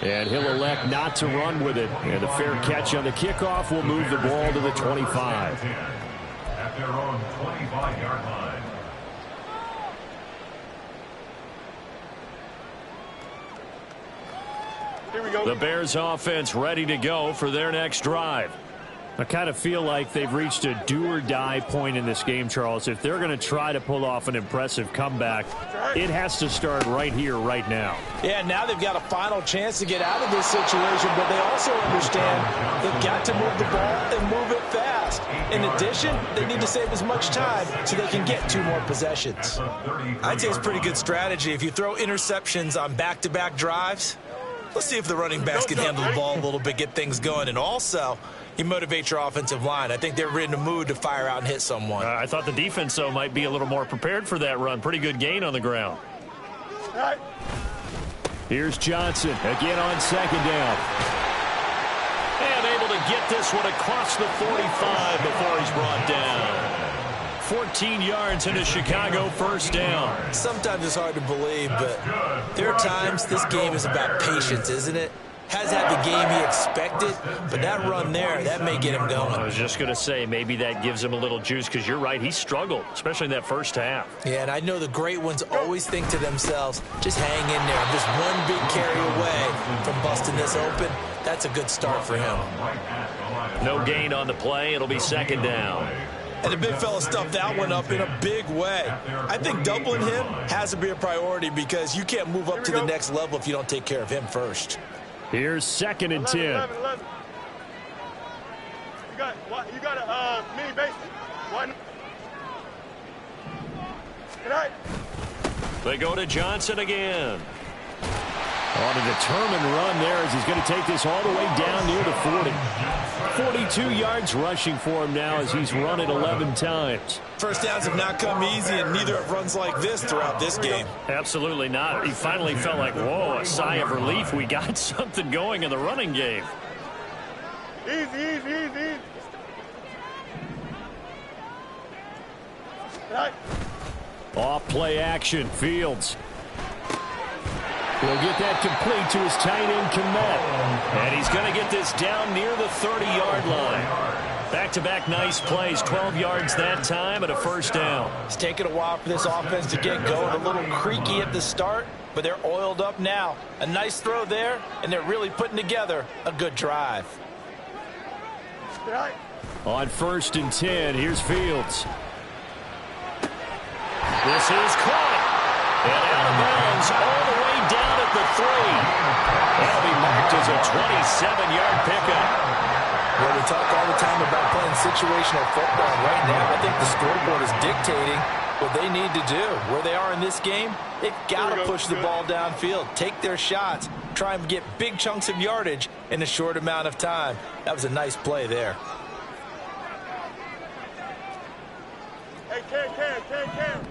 And he'll elect not to run with it. And a fair catch on the kickoff will move the ball to the 25. their own 25-yard line. Here we go. The Bears offense ready to go for their next drive. I kind of feel like they've reached a do-or-die point in this game, Charles. If they're going to try to pull off an impressive comeback, it has to start right here, right now. Yeah, now they've got a final chance to get out of this situation, but they also understand they've got to move the ball and move it fast. In addition, they need to save as much time so they can get 2 more possessions. I'd say it's pretty good strategy. If you throw interceptions on back-to-back drives, let's see if the running backs can handle the ball a little bit, get things going, and also you motivate your offensive line. I think they're in the mood to fire out and hit someone. I thought the defense, though, might be a little more prepared for that run. Pretty good gain on the ground. Here's Johnson again on second down. And able to get this one across the 45 before he's brought down. 14 yards and a Chicago first down. Sometimes it's hard to believe, but there are times this game is about patience, isn't it? Has had the game he expected, but that run there, that may get him going. I was just going to say, maybe that gives him a little juice, because you're right, he struggled, especially in that first half. Yeah, and I know the great ones always think to themselves, just hang in there. I'm just one big carry away from busting this open. That's a good start for him. No gain on the play. It'll be second down. And the big fella stuffed that one up in a big way. I think doubling him has to be a priority, because you can't move up to the next level if you don't take care of him first. Here's second and 10. 11. You got a mini base. One. They go to Johnson again. On a determined run there as he's going to take this all the way down near the 40. 42 yards rushing for him now as he's run it 11 times. First downs have not come easy, and neither have runs like this throughout this game. Absolutely not. He finally felt like, whoa, a sigh of relief. We got something going in the running game. Easy. Off play action. Fields. He'll get that complete to his tight end, Kmet. And he's going to get this down near the 30-yard line. Back-to-back nice plays, 12 yards that time and a first down. It's taken a while for this offense to get going. A little creaky at the start, but they're oiled up now. A nice throw there, and they're really putting together a good drive. On first and 10, here's Fields. This is caught. And out of bounds all the way down at the 3. That'll be marked as a 27-yard pickup. Well, we talk all the time about playing situational football. Right now, I think the scoreboard is dictating what they need to do. Where they are in this game, they've got to push the ball downfield, take their shots, try and get big chunks of yardage in a short amount of time. That was a nice play there. Hey, Cam.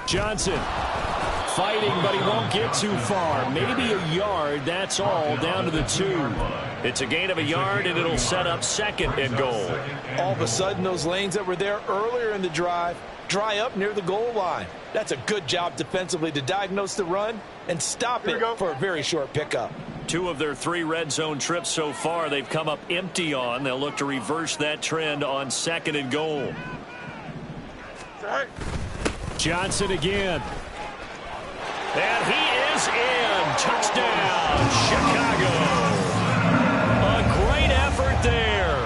Johnson fighting, but he won't get too far. Maybe a yard, that's all, down to the 2. It's a gain of a yard, and it'll set up second and goal. All of a sudden, those lanes that were there earlier in the drive dry up near the goal line. That's a good job defensively to diagnose the run and stop it for a very short pickup. 2 of their 3 red zone trips so far they've come up empty on. They'll look to reverse that trend on second and goal. Johnson again. And he is in. Touchdown, Chicago. A great effort there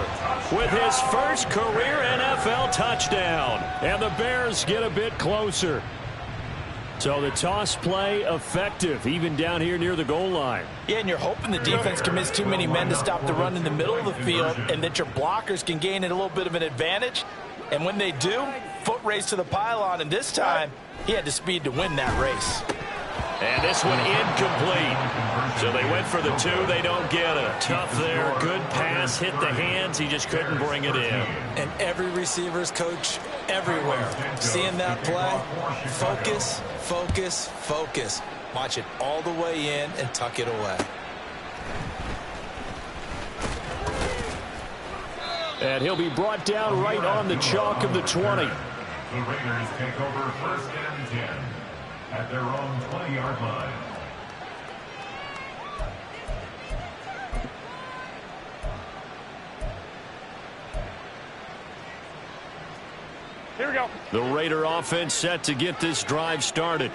with his first career NFL touchdown. And the Bears get a bit closer. So the toss play effective, even down here near the goal line. Yeah, and you're hoping the defense commits too many men to stop the run in the middle of the field and that your blockers can gain a little bit of an advantage. And when they do, foot race to the pylon, and this time he had the speed to win that race. And this one incomplete. So they went for the 2. They don't get it. Tough there. Good pass. Hit the hands. He just couldn't bring it in. And every receiver's coach everywhere. Seeing that play, focus. Watch it all the way in and tuck it away. And he'll be brought down right on the chalk of the 20. The Raiders take over first and 10 at their own 20-yard line. Here we go. The Raider offense set to get this drive started.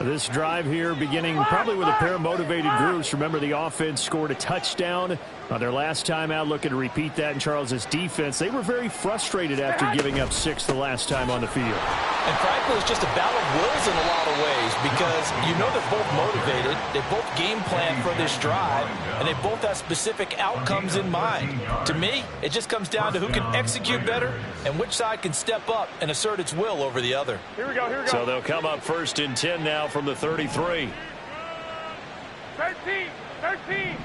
This drive here beginning probably with a pair of motivated groups. Remember, the offense scored a touchdown on their last time out. Looking to repeat that in Charles's defense. They were very frustrated after giving up 6 the last time on the field. And frankly, it's just a battle of wills in a lot of ways because you know they're both motivated. They both game plan for this drive, and they both have specific outcomes in mind. To me, it just comes down to who can execute better and which side can step up and assert its will over the other. Here we go, here we go. So they'll come up 1st and 10 now from the 33. 13, 13.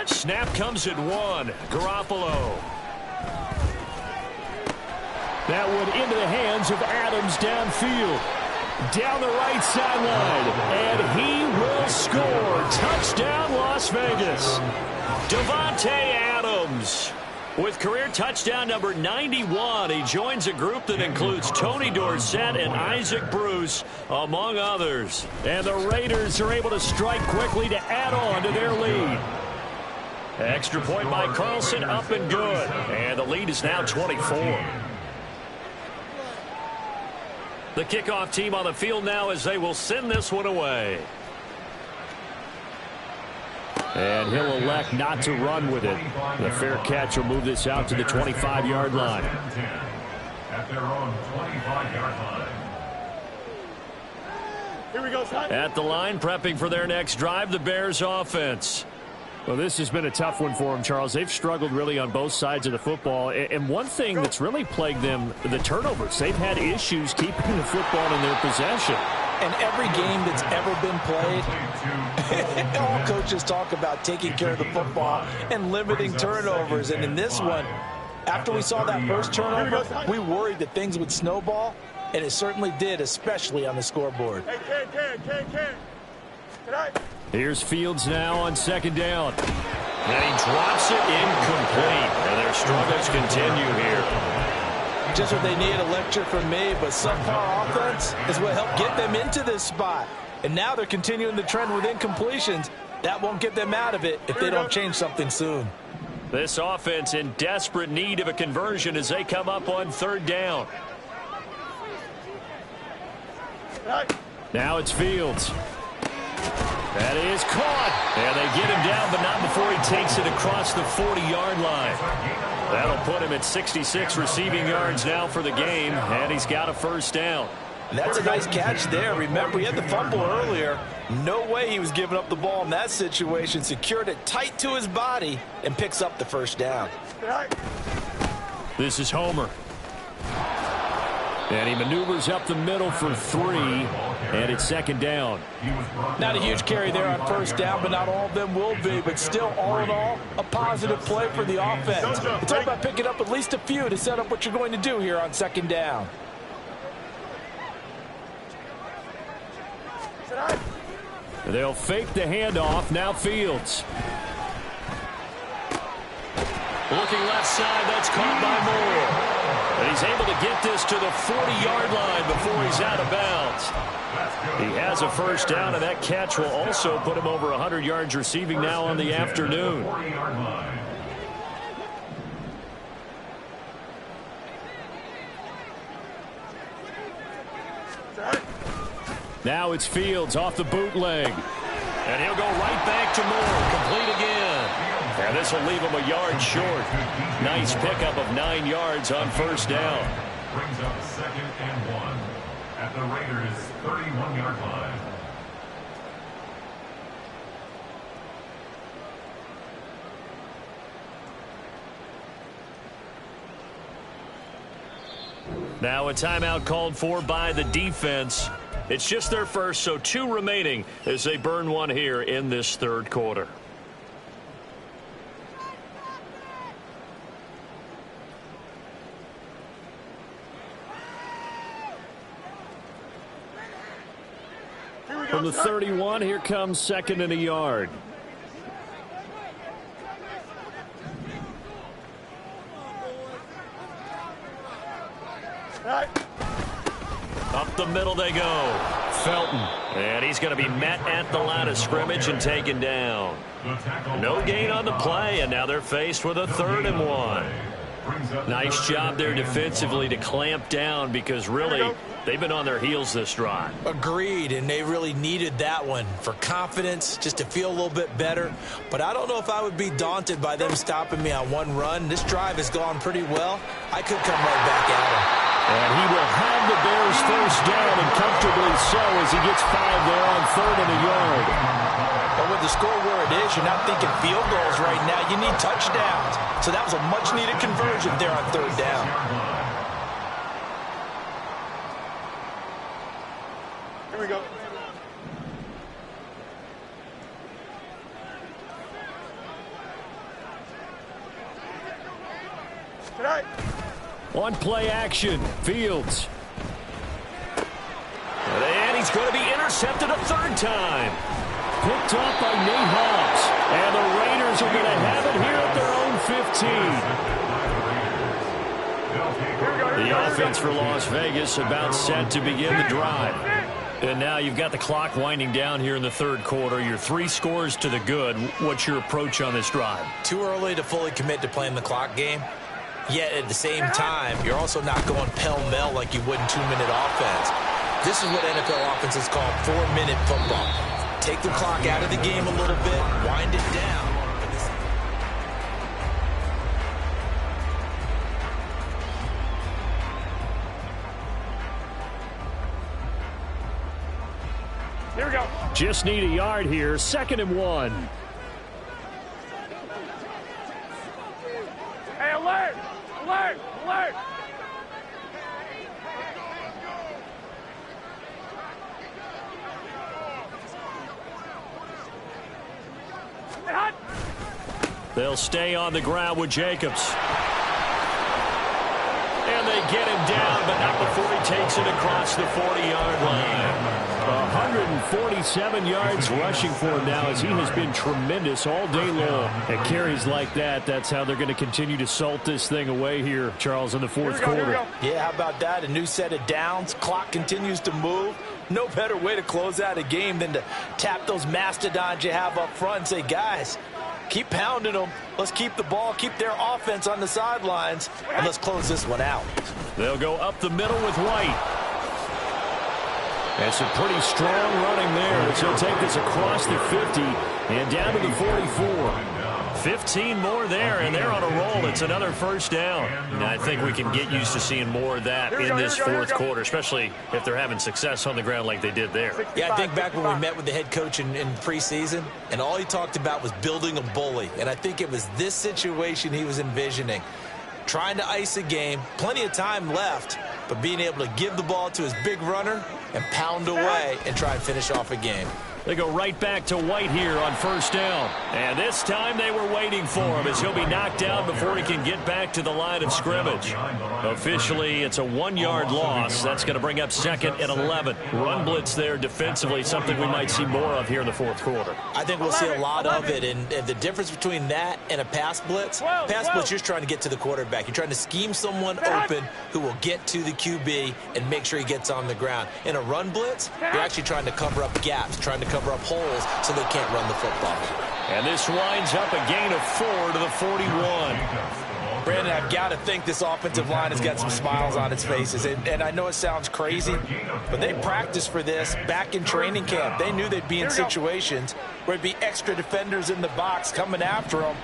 Snap comes at 1. Garoppolo. That one into the hands of Adams downfield. Down the right sideline. And he will score. Touchdown, Las Vegas. Davante Adams with career touchdown number 91. He joins a group that includes Tony Dorsett and Isaac Bruce, among others. And the Raiders are able to strike quickly to add on to their lead. Extra point by Carlson, up and good. And the lead is now 24. The kickoff team on the field now as they will send this one away. And he'll elect not to run with it. The fair catch will move this out to the 25-yard line. At their own 25-yard line. Here we go, son. At the line, prepping for their next drive, the Bears offense. Well, this has been a tough one for them, Charles. They've struggled really on both sides of the football. And one thing that's really plagued them, the turnovers. They've had issues keeping the football in their possession. And every game that's ever been played, all coaches talk about taking care of the football and limiting turnovers. And in this one, after we saw that first turnover, we worried that things would snowball, and it certainly did, especially on the scoreboard. Hey, Ken. Here's Fields now on 2nd down. And he drops it incomplete. And their struggles continue here. Just what they need, a lecture from me, but subpar offense is what helped get them into this spot. And now they're continuing the trend with incompletions. That won't get them out of it if they don't change something soon. This offense in desperate need of a conversion as they come up on 3rd down. Now it's Fields. That is caught. And they get him down, but not before he takes it across the 40-yard line. That'll put him at 66 receiving yards now for the game, and he's got a 1st down. That's a nice catch there. Remember, he had the fumble earlier. No way he was giving up the ball in that situation. Secured it tight to his body and picks up the 1st down. This is Homer. And he maneuvers up the middle for 3, and it's 2nd down. Not a huge carry there on 1st down, but not all of them will be. But still, all in all, a positive play for the offense. It's all about picking up at least a few to set up what you're going to do here on 2nd down. They'll fake the handoff. Now Fields. Looking left side, that's caught by Moore. And he's able to get this to the 40-yard line before he's out of bounds. He has a 1st down, and that catch will also put him over 100 yards receiving now on the afternoon. Now it's Fields off the bootleg. And he'll go right back to Moore. Complete again. And this will leave him a yard short. Nice pickup of 9 yards on 1st down. Brings up 2nd and 1 at the Raiders' 31-yard line. Now a timeout called for by the defense. It's just their first, so 2 remaining as they burn one here in this 3rd quarter. From the 31, here comes 2nd and a yard. Up Up the middle they go. Felton. And he's going to be met at the line of scrimmage and taken down. No gain on the play, and now they're faced with a 3rd and 1. Nice job there defensively to clamp down because really they've been on their heels this drive. Agreed, and they really needed that one for confidence, just to feel a little bit better. But I don't know if I would be daunted by them stopping me on one run. This drive has gone pretty well. I could come right back at him. And he will have the Bears first down, and comfortably so, as he gets 5 there on 3rd and a yard. But with the score where it is, you're not thinking field goals right now. You need touchdowns. So that was a much-needed conversion there on 3rd down. Here we go. Tonight. On play action, Fields. And he's going to be intercepted a 3rd time. Picked off by Nate Hobbs. And the Raiders are going to have it here at their own 15. The offense for Las Vegas about set to begin the drive. And now you've got the clock winding down here in the 3rd quarter. Your 3 scores to the good. What's your approach on this drive? Too early to fully commit to playing the clock game. Yet at the same time, you're also not going pell-mell like you would in 2-minute offense. This is what NFL offenses call 4-minute football. Take the clock out of the game a little bit, wind it down. Here we go. Just need a yard here. 2nd and 1. Hey, alert! Alert! Alert! Hey, hot! They'll stay on the ground with Jacobs. And they get him down, but not before he takes it across the 40-yard line. 147 yards rushing for him now, as he has been tremendous all day long. At carries like that, that's how they're going to continue to salt this thing away here, Charles, in the 4th quarter. Yeah, how about that? A new set of downs. Clock continues to move. No better way to close out a game than to tap those mastodons you have up front and say, guys, keep pounding them. Let's keep the ball, keep their offense on the sidelines, and let's close this one out. They'll go up the middle with White. And some pretty strong running there as he'll take this across the 50 and down to the 44. 15 more there, and they're on a roll. It's another 1st down. And I think we can get used to seeing more of that in this 4th quarter, especially if they're having success on the ground like they did there. Yeah, I think back when we met with the head coach in preseason, and all he talked about was building a bully. And I think it was this situation he was envisioning. Trying to ice a game, plenty of time left, but being able to give the ball to his big runner and pound away and try and finish off a game. They go right back to White here on 1st down. And this time they were waiting for him as he'll be knocked down before he can get back to the line of scrimmage. Officially, it's a 1-yard loss. That's going to bring up 2nd and 11. Run blitz there defensively, something we might see more of here in the 4th quarter. I think we'll see a lot of it. And the difference between that and a pass blitz, you're just trying to get to the quarterback. You're trying to scheme someone open who will get to the QB and make sure he gets on the ground. In a run blitz, you're actually trying to cover up gaps, trying to cover up holes so they can't run the football. And this winds up a gain of 4 to the 41. Brandon, I've got to think this offensive line has got some smiles on its faces. And I know it sounds crazy, but they practiced for this back in training camp. They knew they'd be in situations where there'd be extra defenders in the box coming after them,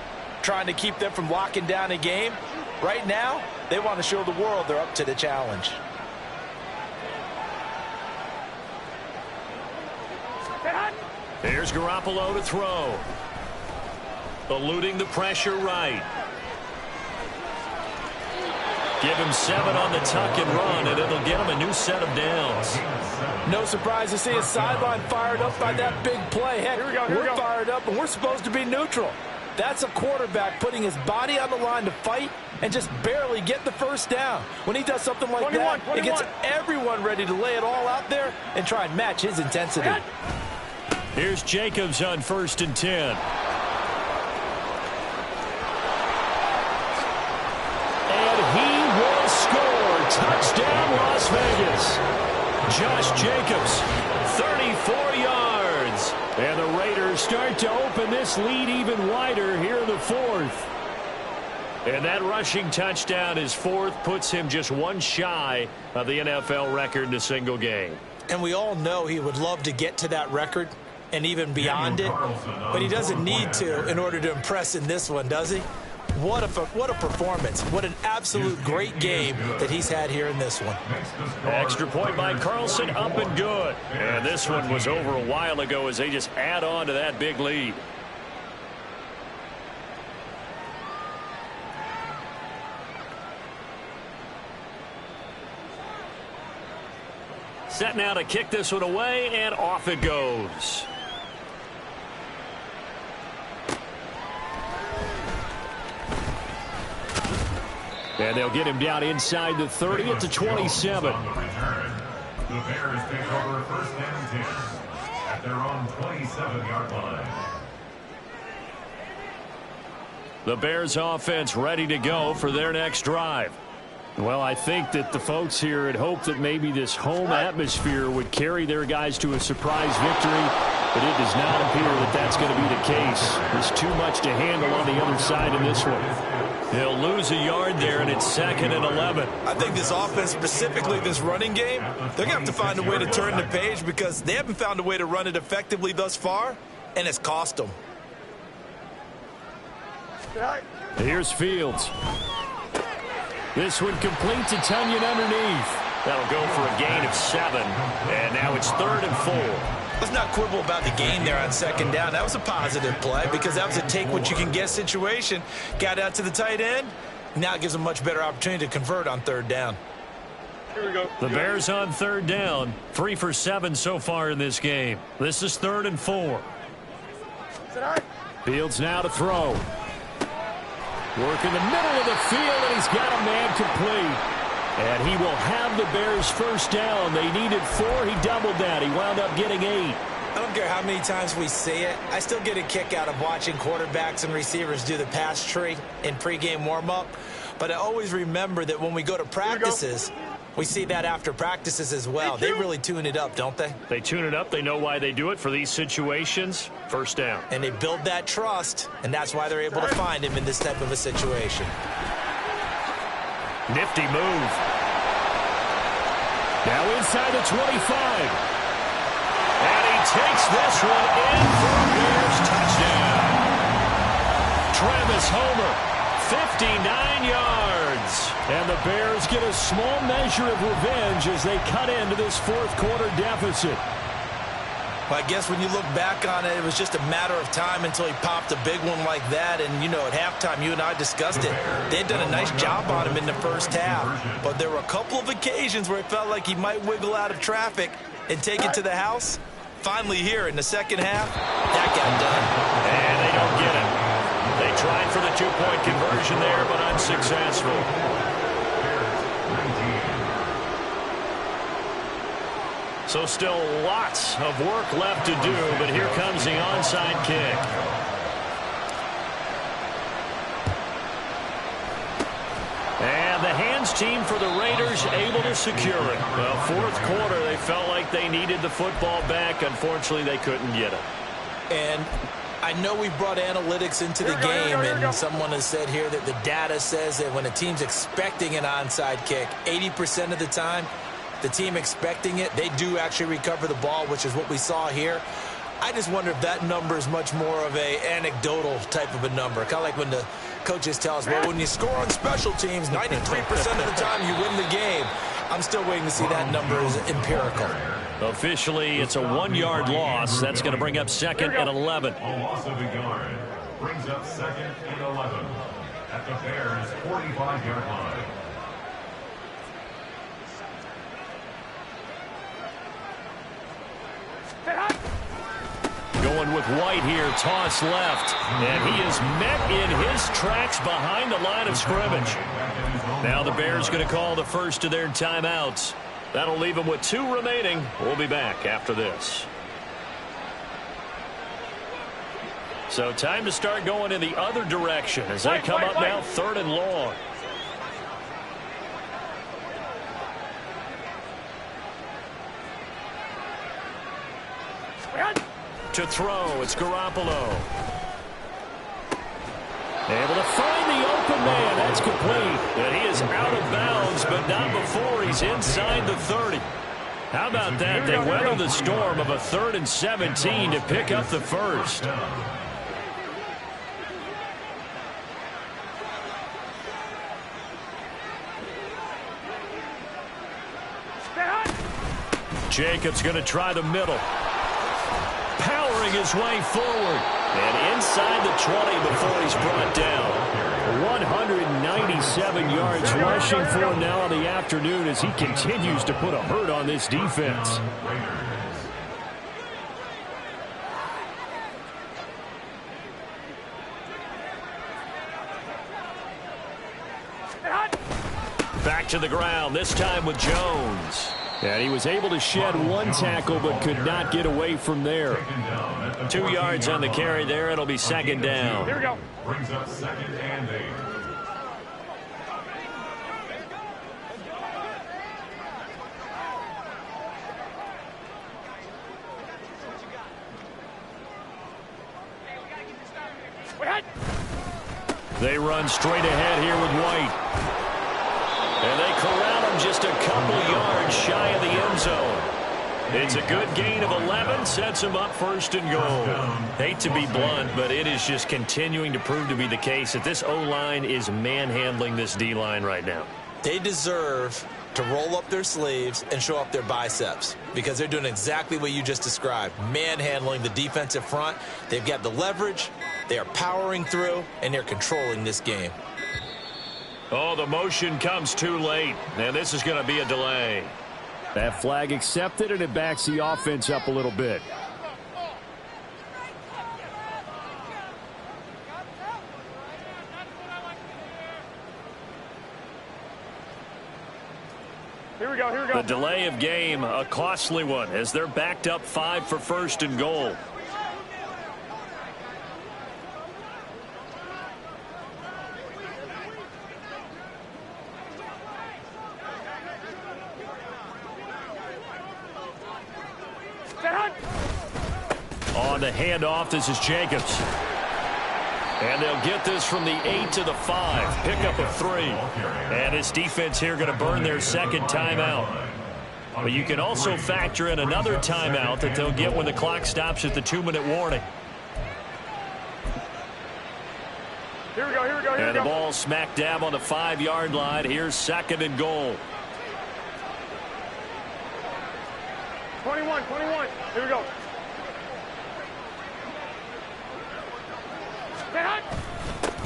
trying to keep them from locking down a game. Right now, they want to show the world they're up to the challenge. Here's Garoppolo to throw. Eluding the pressure right. Give him 7 on the tuck and run, and it'll get him a new set of downs. No surprise to see his sideline fired up by that big play. Heck, we're fired up, and we're supposed to be neutral. That's a quarterback putting his body on the line to fight and just barely get the 1st down. When he does something like that, it gets everyone ready to lay it all out there and try and match his intensity. Here's Jacobs on 1st and 10. And he will score. Touchdown, Las Vegas. Josh Jacobs, 34 yards. And the Raiders start to open this lead even wider here in the fourth. And that rushing touchdown, his fourth, puts him just one shy of the NFL record in a single game. And we all know he would love to get to that record and even beyond it, but he doesn't need to in order to impress in this one, does he? What a performance. What an absolute great game that he's had here in this one. Extra point by Carlson, up and good. And this one was over a while ago as they just add on to that big lead. Set now to kick this one away, and off it goes. And they'll get him down inside the 30 at the 27. On the return, the Bears take over first and 10 at their own 27-yard line. The Bears offense ready to go for their next drive. Well, I think that the folks here had hoped that maybe this home atmosphere would carry their guys to a surprise victory, but it does not appear that that's going to be the case. There's too much to handle on the other side in this one. They'll lose a yard there, and it's 2nd and 11. I think this offense, specifically this running game, they're going to have to find a way to turn the page because they haven't found a way to run it effectively thus far, and it's cost them. Here's Fields. This one complete to Tunyon underneath. That'll go for a gain of 7, and now it's 3rd and 4. Let's not quibble about the gain there on 2nd down. That was a positive play because that was a take-what-you-can-get situation. Got out to the tight end. Now it gives them a much better opportunity to convert on 3rd down. Here we go. The Bears on 3rd down. 3 for 7 so far in this game. This is 3rd and 4. Fields now to throw. Work in the middle of the field, and he's got a man complete. And he will have the Bears first down. They needed 4. He doubled that. He wound up getting 8. I don't care how many times we say it. I still get a kick out of watching quarterbacks and receivers do the pass tree in pregame warm-up. But I always remember that when we go to practices, we see that after practices as well. They really tune it up, don't they? They tune it up. They know why they do it for these situations. First down. And they build that trust, and that's why they're able to find him in this type of a situation. Nifty move. Now inside the 25. And he takes this one in for a Bears touchdown. Travis Homer, 59 yards. And the Bears get a small measure of revenge as they cut into this fourth quarter deficit. Well, I guess when you look back on it, it was just a matter of time until he popped a big one like that. And, you know, at halftime, you and I discussed it. They had done a nice job on him in the first half. But there were a couple of occasions where it felt like he might wiggle out of traffic and take it to the house. Finally here in the second half, that got done. And they don't get it. They tried for the two-point conversion there, but unsuccessful. So still lots of work left to do, but here comes the onside kick. And the hands team for the Raiders able to secure it. Well, fourth quarter, they felt like they needed the football back. Unfortunately, they couldn't get it. And I know we brought analytics into the game, and someone has said here that the data says that when a team's expecting an onside kick, 80% of the time, the team expecting it, they do actually recover the ball, which is what we saw here. I just wonder if that number is much more of a anecdotal type of a number. Kind of like when the coaches tell us, well, when you score on special teams, 93% of the time you win the game. I'm still waiting to see that number as empirical. Officially, it's a 1-yard loss. That's going to bring up 2nd and 11. A loss of a yard brings up 2nd and 11 at the Bears' 45-yard line. Going with White here, toss left. And he is met in his tracks behind the line of scrimmage. Now the Bears going to call the first of their timeouts. That'll leave them with 2 remaining. We'll be back after this. So time to start going in the other direction as they come up now 3rd and long. To throw, it's Garoppolo. Able to find the open man. That's complete. And he is out of bounds, but not before he's inside the 30. How about that? They weather the storm of a 3rd and 17 to pick up the first. Jacobs going to try the middle. Powering his way forward. And inside the 20 before he's brought down. 197 yards rushing for him now in the afternoon as he continues to put a hurt on this defense. Back to the ground, this time with Jones. And he was able to shed one tackle but could not get away from there. 2 yards on the carry there. It'll be second down. Here we go. Brings up 2nd and 8. They run straight ahead here with White. And they corral him just a couple yards shy of the end zone. It's a good gain of 11, sets him up 1st and goal. Hate to be blunt, but it is just continuing to prove to be the case that this O-line is manhandling this D-line right now. They deserve to roll up their sleeves and show up their biceps because they're doing exactly what you just described, manhandling the defensive front. They've got the leverage, they are powering through, and they're controlling this game. Oh, the motion comes too late, and this is going to be a delay. That flag accepted, and it backs the offense up a little bit. Here we go, here we go. The delay of game, a costly one, as they're backed up 5 for 1st and goal. On the handoff, this is Jacobs. And they'll get this from the 8 to the 5. Pickup of 3. And this defense here going to burn their 2nd timeout. But you can also factor in another timeout that they'll get when the clock stops at the 2-minute warning. Here we go, here we go, here we go. And the ball smack dab on the 5-yard line. Here's 2nd and goal. 21, here we go.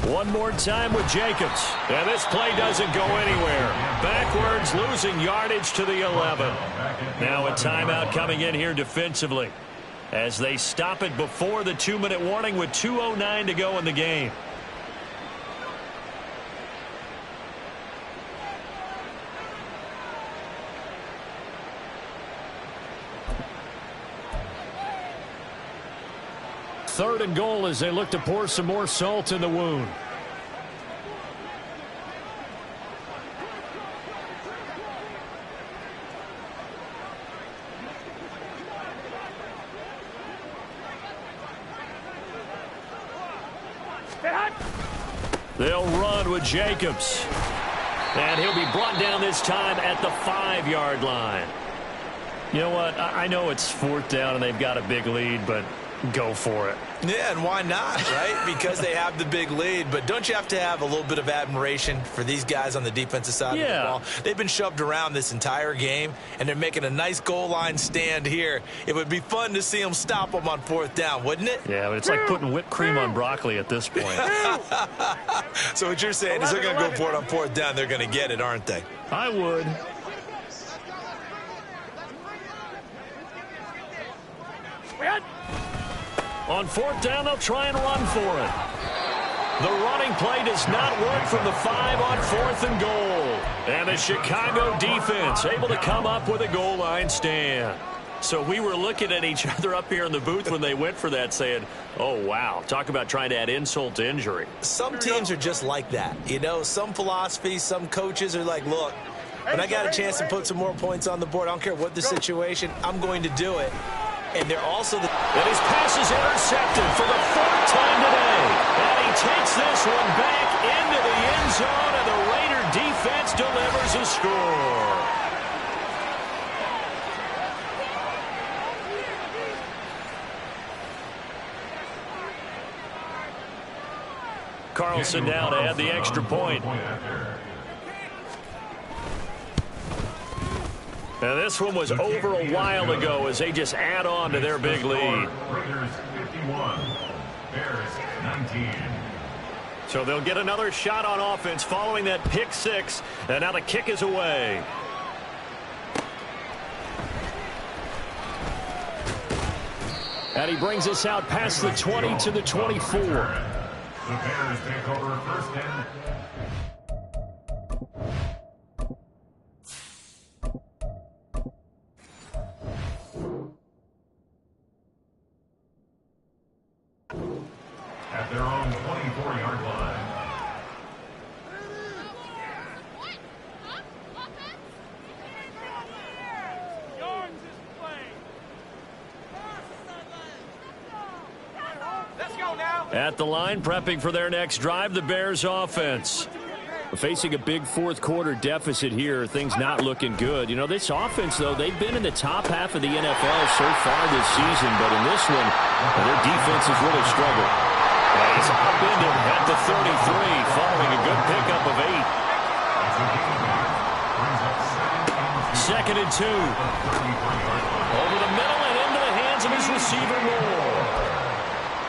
One more time with Jacobs. And this play doesn't go anywhere. Backwards, losing yardage to the 11. Now a timeout coming in here defensively as they stop it before the 2-minute warning with 2:09 to go in the game. Third and goal as they look to pour some more salt in the wound. They'll run with Jacobs. And he'll be brought down this time at the 5-yard line. You know what? I know it's 4th down and they've got a big lead, but go for it. Yeah, and why not, right? Because they have the big lead. But don't you have to have a little bit of admiration for these guys on the defensive side of the ball? They've been shoved around this entire game, and they're making a nice goal line stand here. It would be fun to see them stop them on 4th down, wouldn't it? Yeah, but it's like putting whipped cream on broccoli at this point. So what you're saying is they're going to go for it on 4th down. They're going to get it, aren't they? I would. On 4th down, they'll try and run for it. The running play does not work from the 5 on 4th and goal. And the Chicago defense able to come up with a goal line stand. So we were looking at each other up here in the booth when they went for that saying, oh, wow, talk about trying to add insult to injury. Some teams are just like that. You know, some philosophies, some coaches are like, look, when I got a chance to put some more points on the board, I don't care what the situation, I'm going to do it. and they're also the... And his pass is intercepted for the fourth time today. And he takes this one back into the end zone, and the Raider defense delivers a score. Carlson now to add the extra point. Now this one was over a while ago as they just add on to their big lead. Raiders 51, Bears 19. So they'll get another shot on offense following that pick six, and now the kick is away. And he brings us out past the 20 to the 24. The Bears take over first and... at their own 24-yard line. At the line, prepping for their next drive, the Bears offense. Facing a big fourth quarter deficit here, things not looking good. You know, this offense, though, they've been in the top half of the NFL so far this season, but in this one, their defense has really struggled. And he's upended at the 33 following a good pickup of 8. Second and 2. Over the middle and into the hands of his receiver Moore.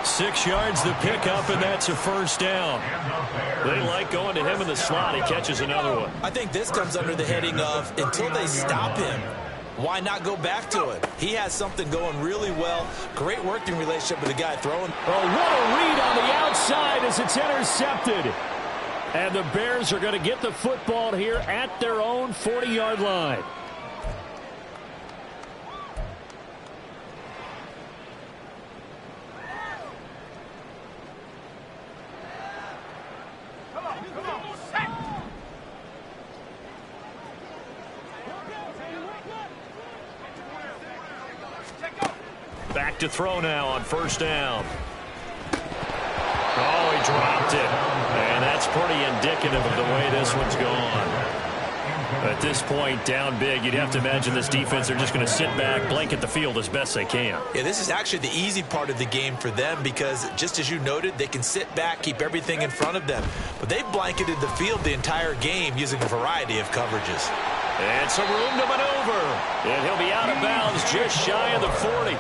6 yards the pickup, and that's a first down. They like going to him in the slot. He catches another one. I think this comes under the heading of until they stop him, why not go back to it? He has something going really well. Great working relationship with the guy throwing. Oh, what a read on the outside as it's intercepted. And the Bears are going to get the football here at their own 40-yard line. Back to throw now on first down. Oh, he dropped it. And that's pretty indicative of the way this one's gone. At this point, down big, you'd have to imagine this defense, they're just going to sit back, blanket the field as best they can. Yeah, this is actually the easy part of the game for them because, just as you noted, they can sit back, keep everything in front of them. But they've blanketed the field the entire game using a variety of coverages. And some room to maneuver. And he'll be out of bounds just shy of the 40.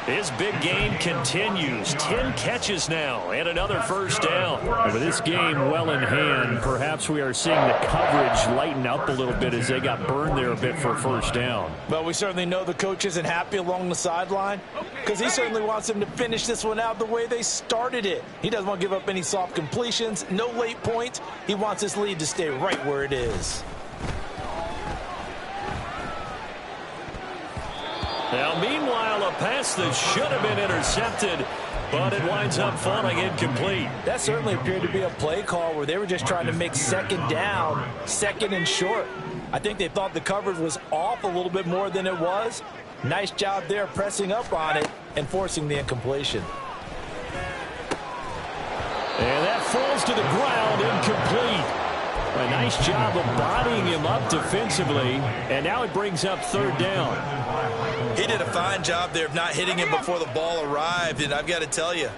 His big game continues. 10 catches now and another first down. And with this game well in hand, perhaps we are seeing the coverage lighten up a little bit as they got burned there a bit for a first down. Well, we certainly know the coach isn't happy along the sideline because he certainly wants them to finish this one out the way they started it. He doesn't want to give up any soft completions, no late points. He wants this lead to stay right where it is. Now, meanwhile, a pass that should have been intercepted, but it winds up falling incomplete. That certainly appeared to be a play call where they were just trying to make second down, second and short. I think they thought the coverage was off a little bit more than it was. Nice job there pressing up on it and forcing the incompletion. And that falls to the ground, incomplete. A nice job of bodying him up defensively, and now it brings up third down. He did a fine job there of not hitting him before the ball arrived, and I've got to tell you,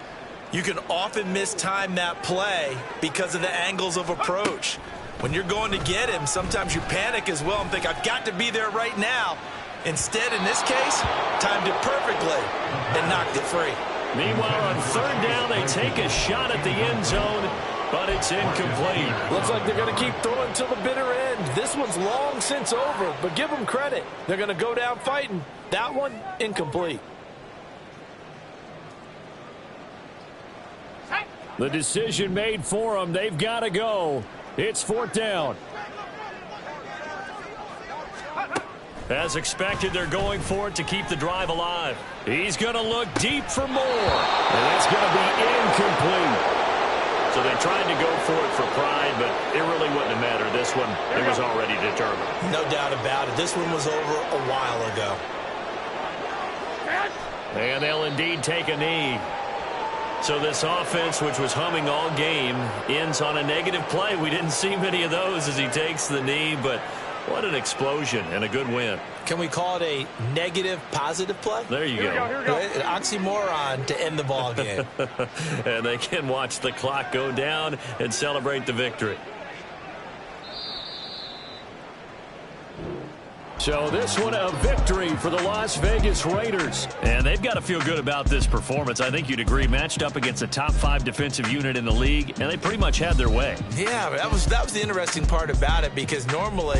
you can often mistime that play because of the angles of approach. When you're going to get him, sometimes you panic as well and think, I've got to be there right now. Instead, in this case, timed it perfectly and knocked it free. Meanwhile, on third down, they take a shot at the end zone, but it's incomplete. Looks like they're going to keep throwing till the bitter end. This one's long since over, but give them credit. They're going to go down fighting. That one, incomplete. The decision made for them. They've got to go. It's fourth down. As expected, they're going for it to keep the drive alive. He's going to look deep for more. And that's going to be incomplete. So they tried to go for it for pride, but it really wouldn't have mattered. This one, it was already determined. No doubt about it. This one was over a while ago. And they'll indeed take a knee. So this offense, which was humming all game, ends on a negative play. We didn't see many of those as he takes the knee, but what an explosion and a good win. Can we call it a negative positive play? There you go. An oxymoron to end the ball game. And they can watch the clock go down and celebrate the victory. So this one a victory for the Las Vegas Raiders. And they've got to feel good about this performance. I think you'd agree, matched up against a top 5 defensive unit in the league, and they pretty much had their way. Yeah, that was the interesting part about it, because normally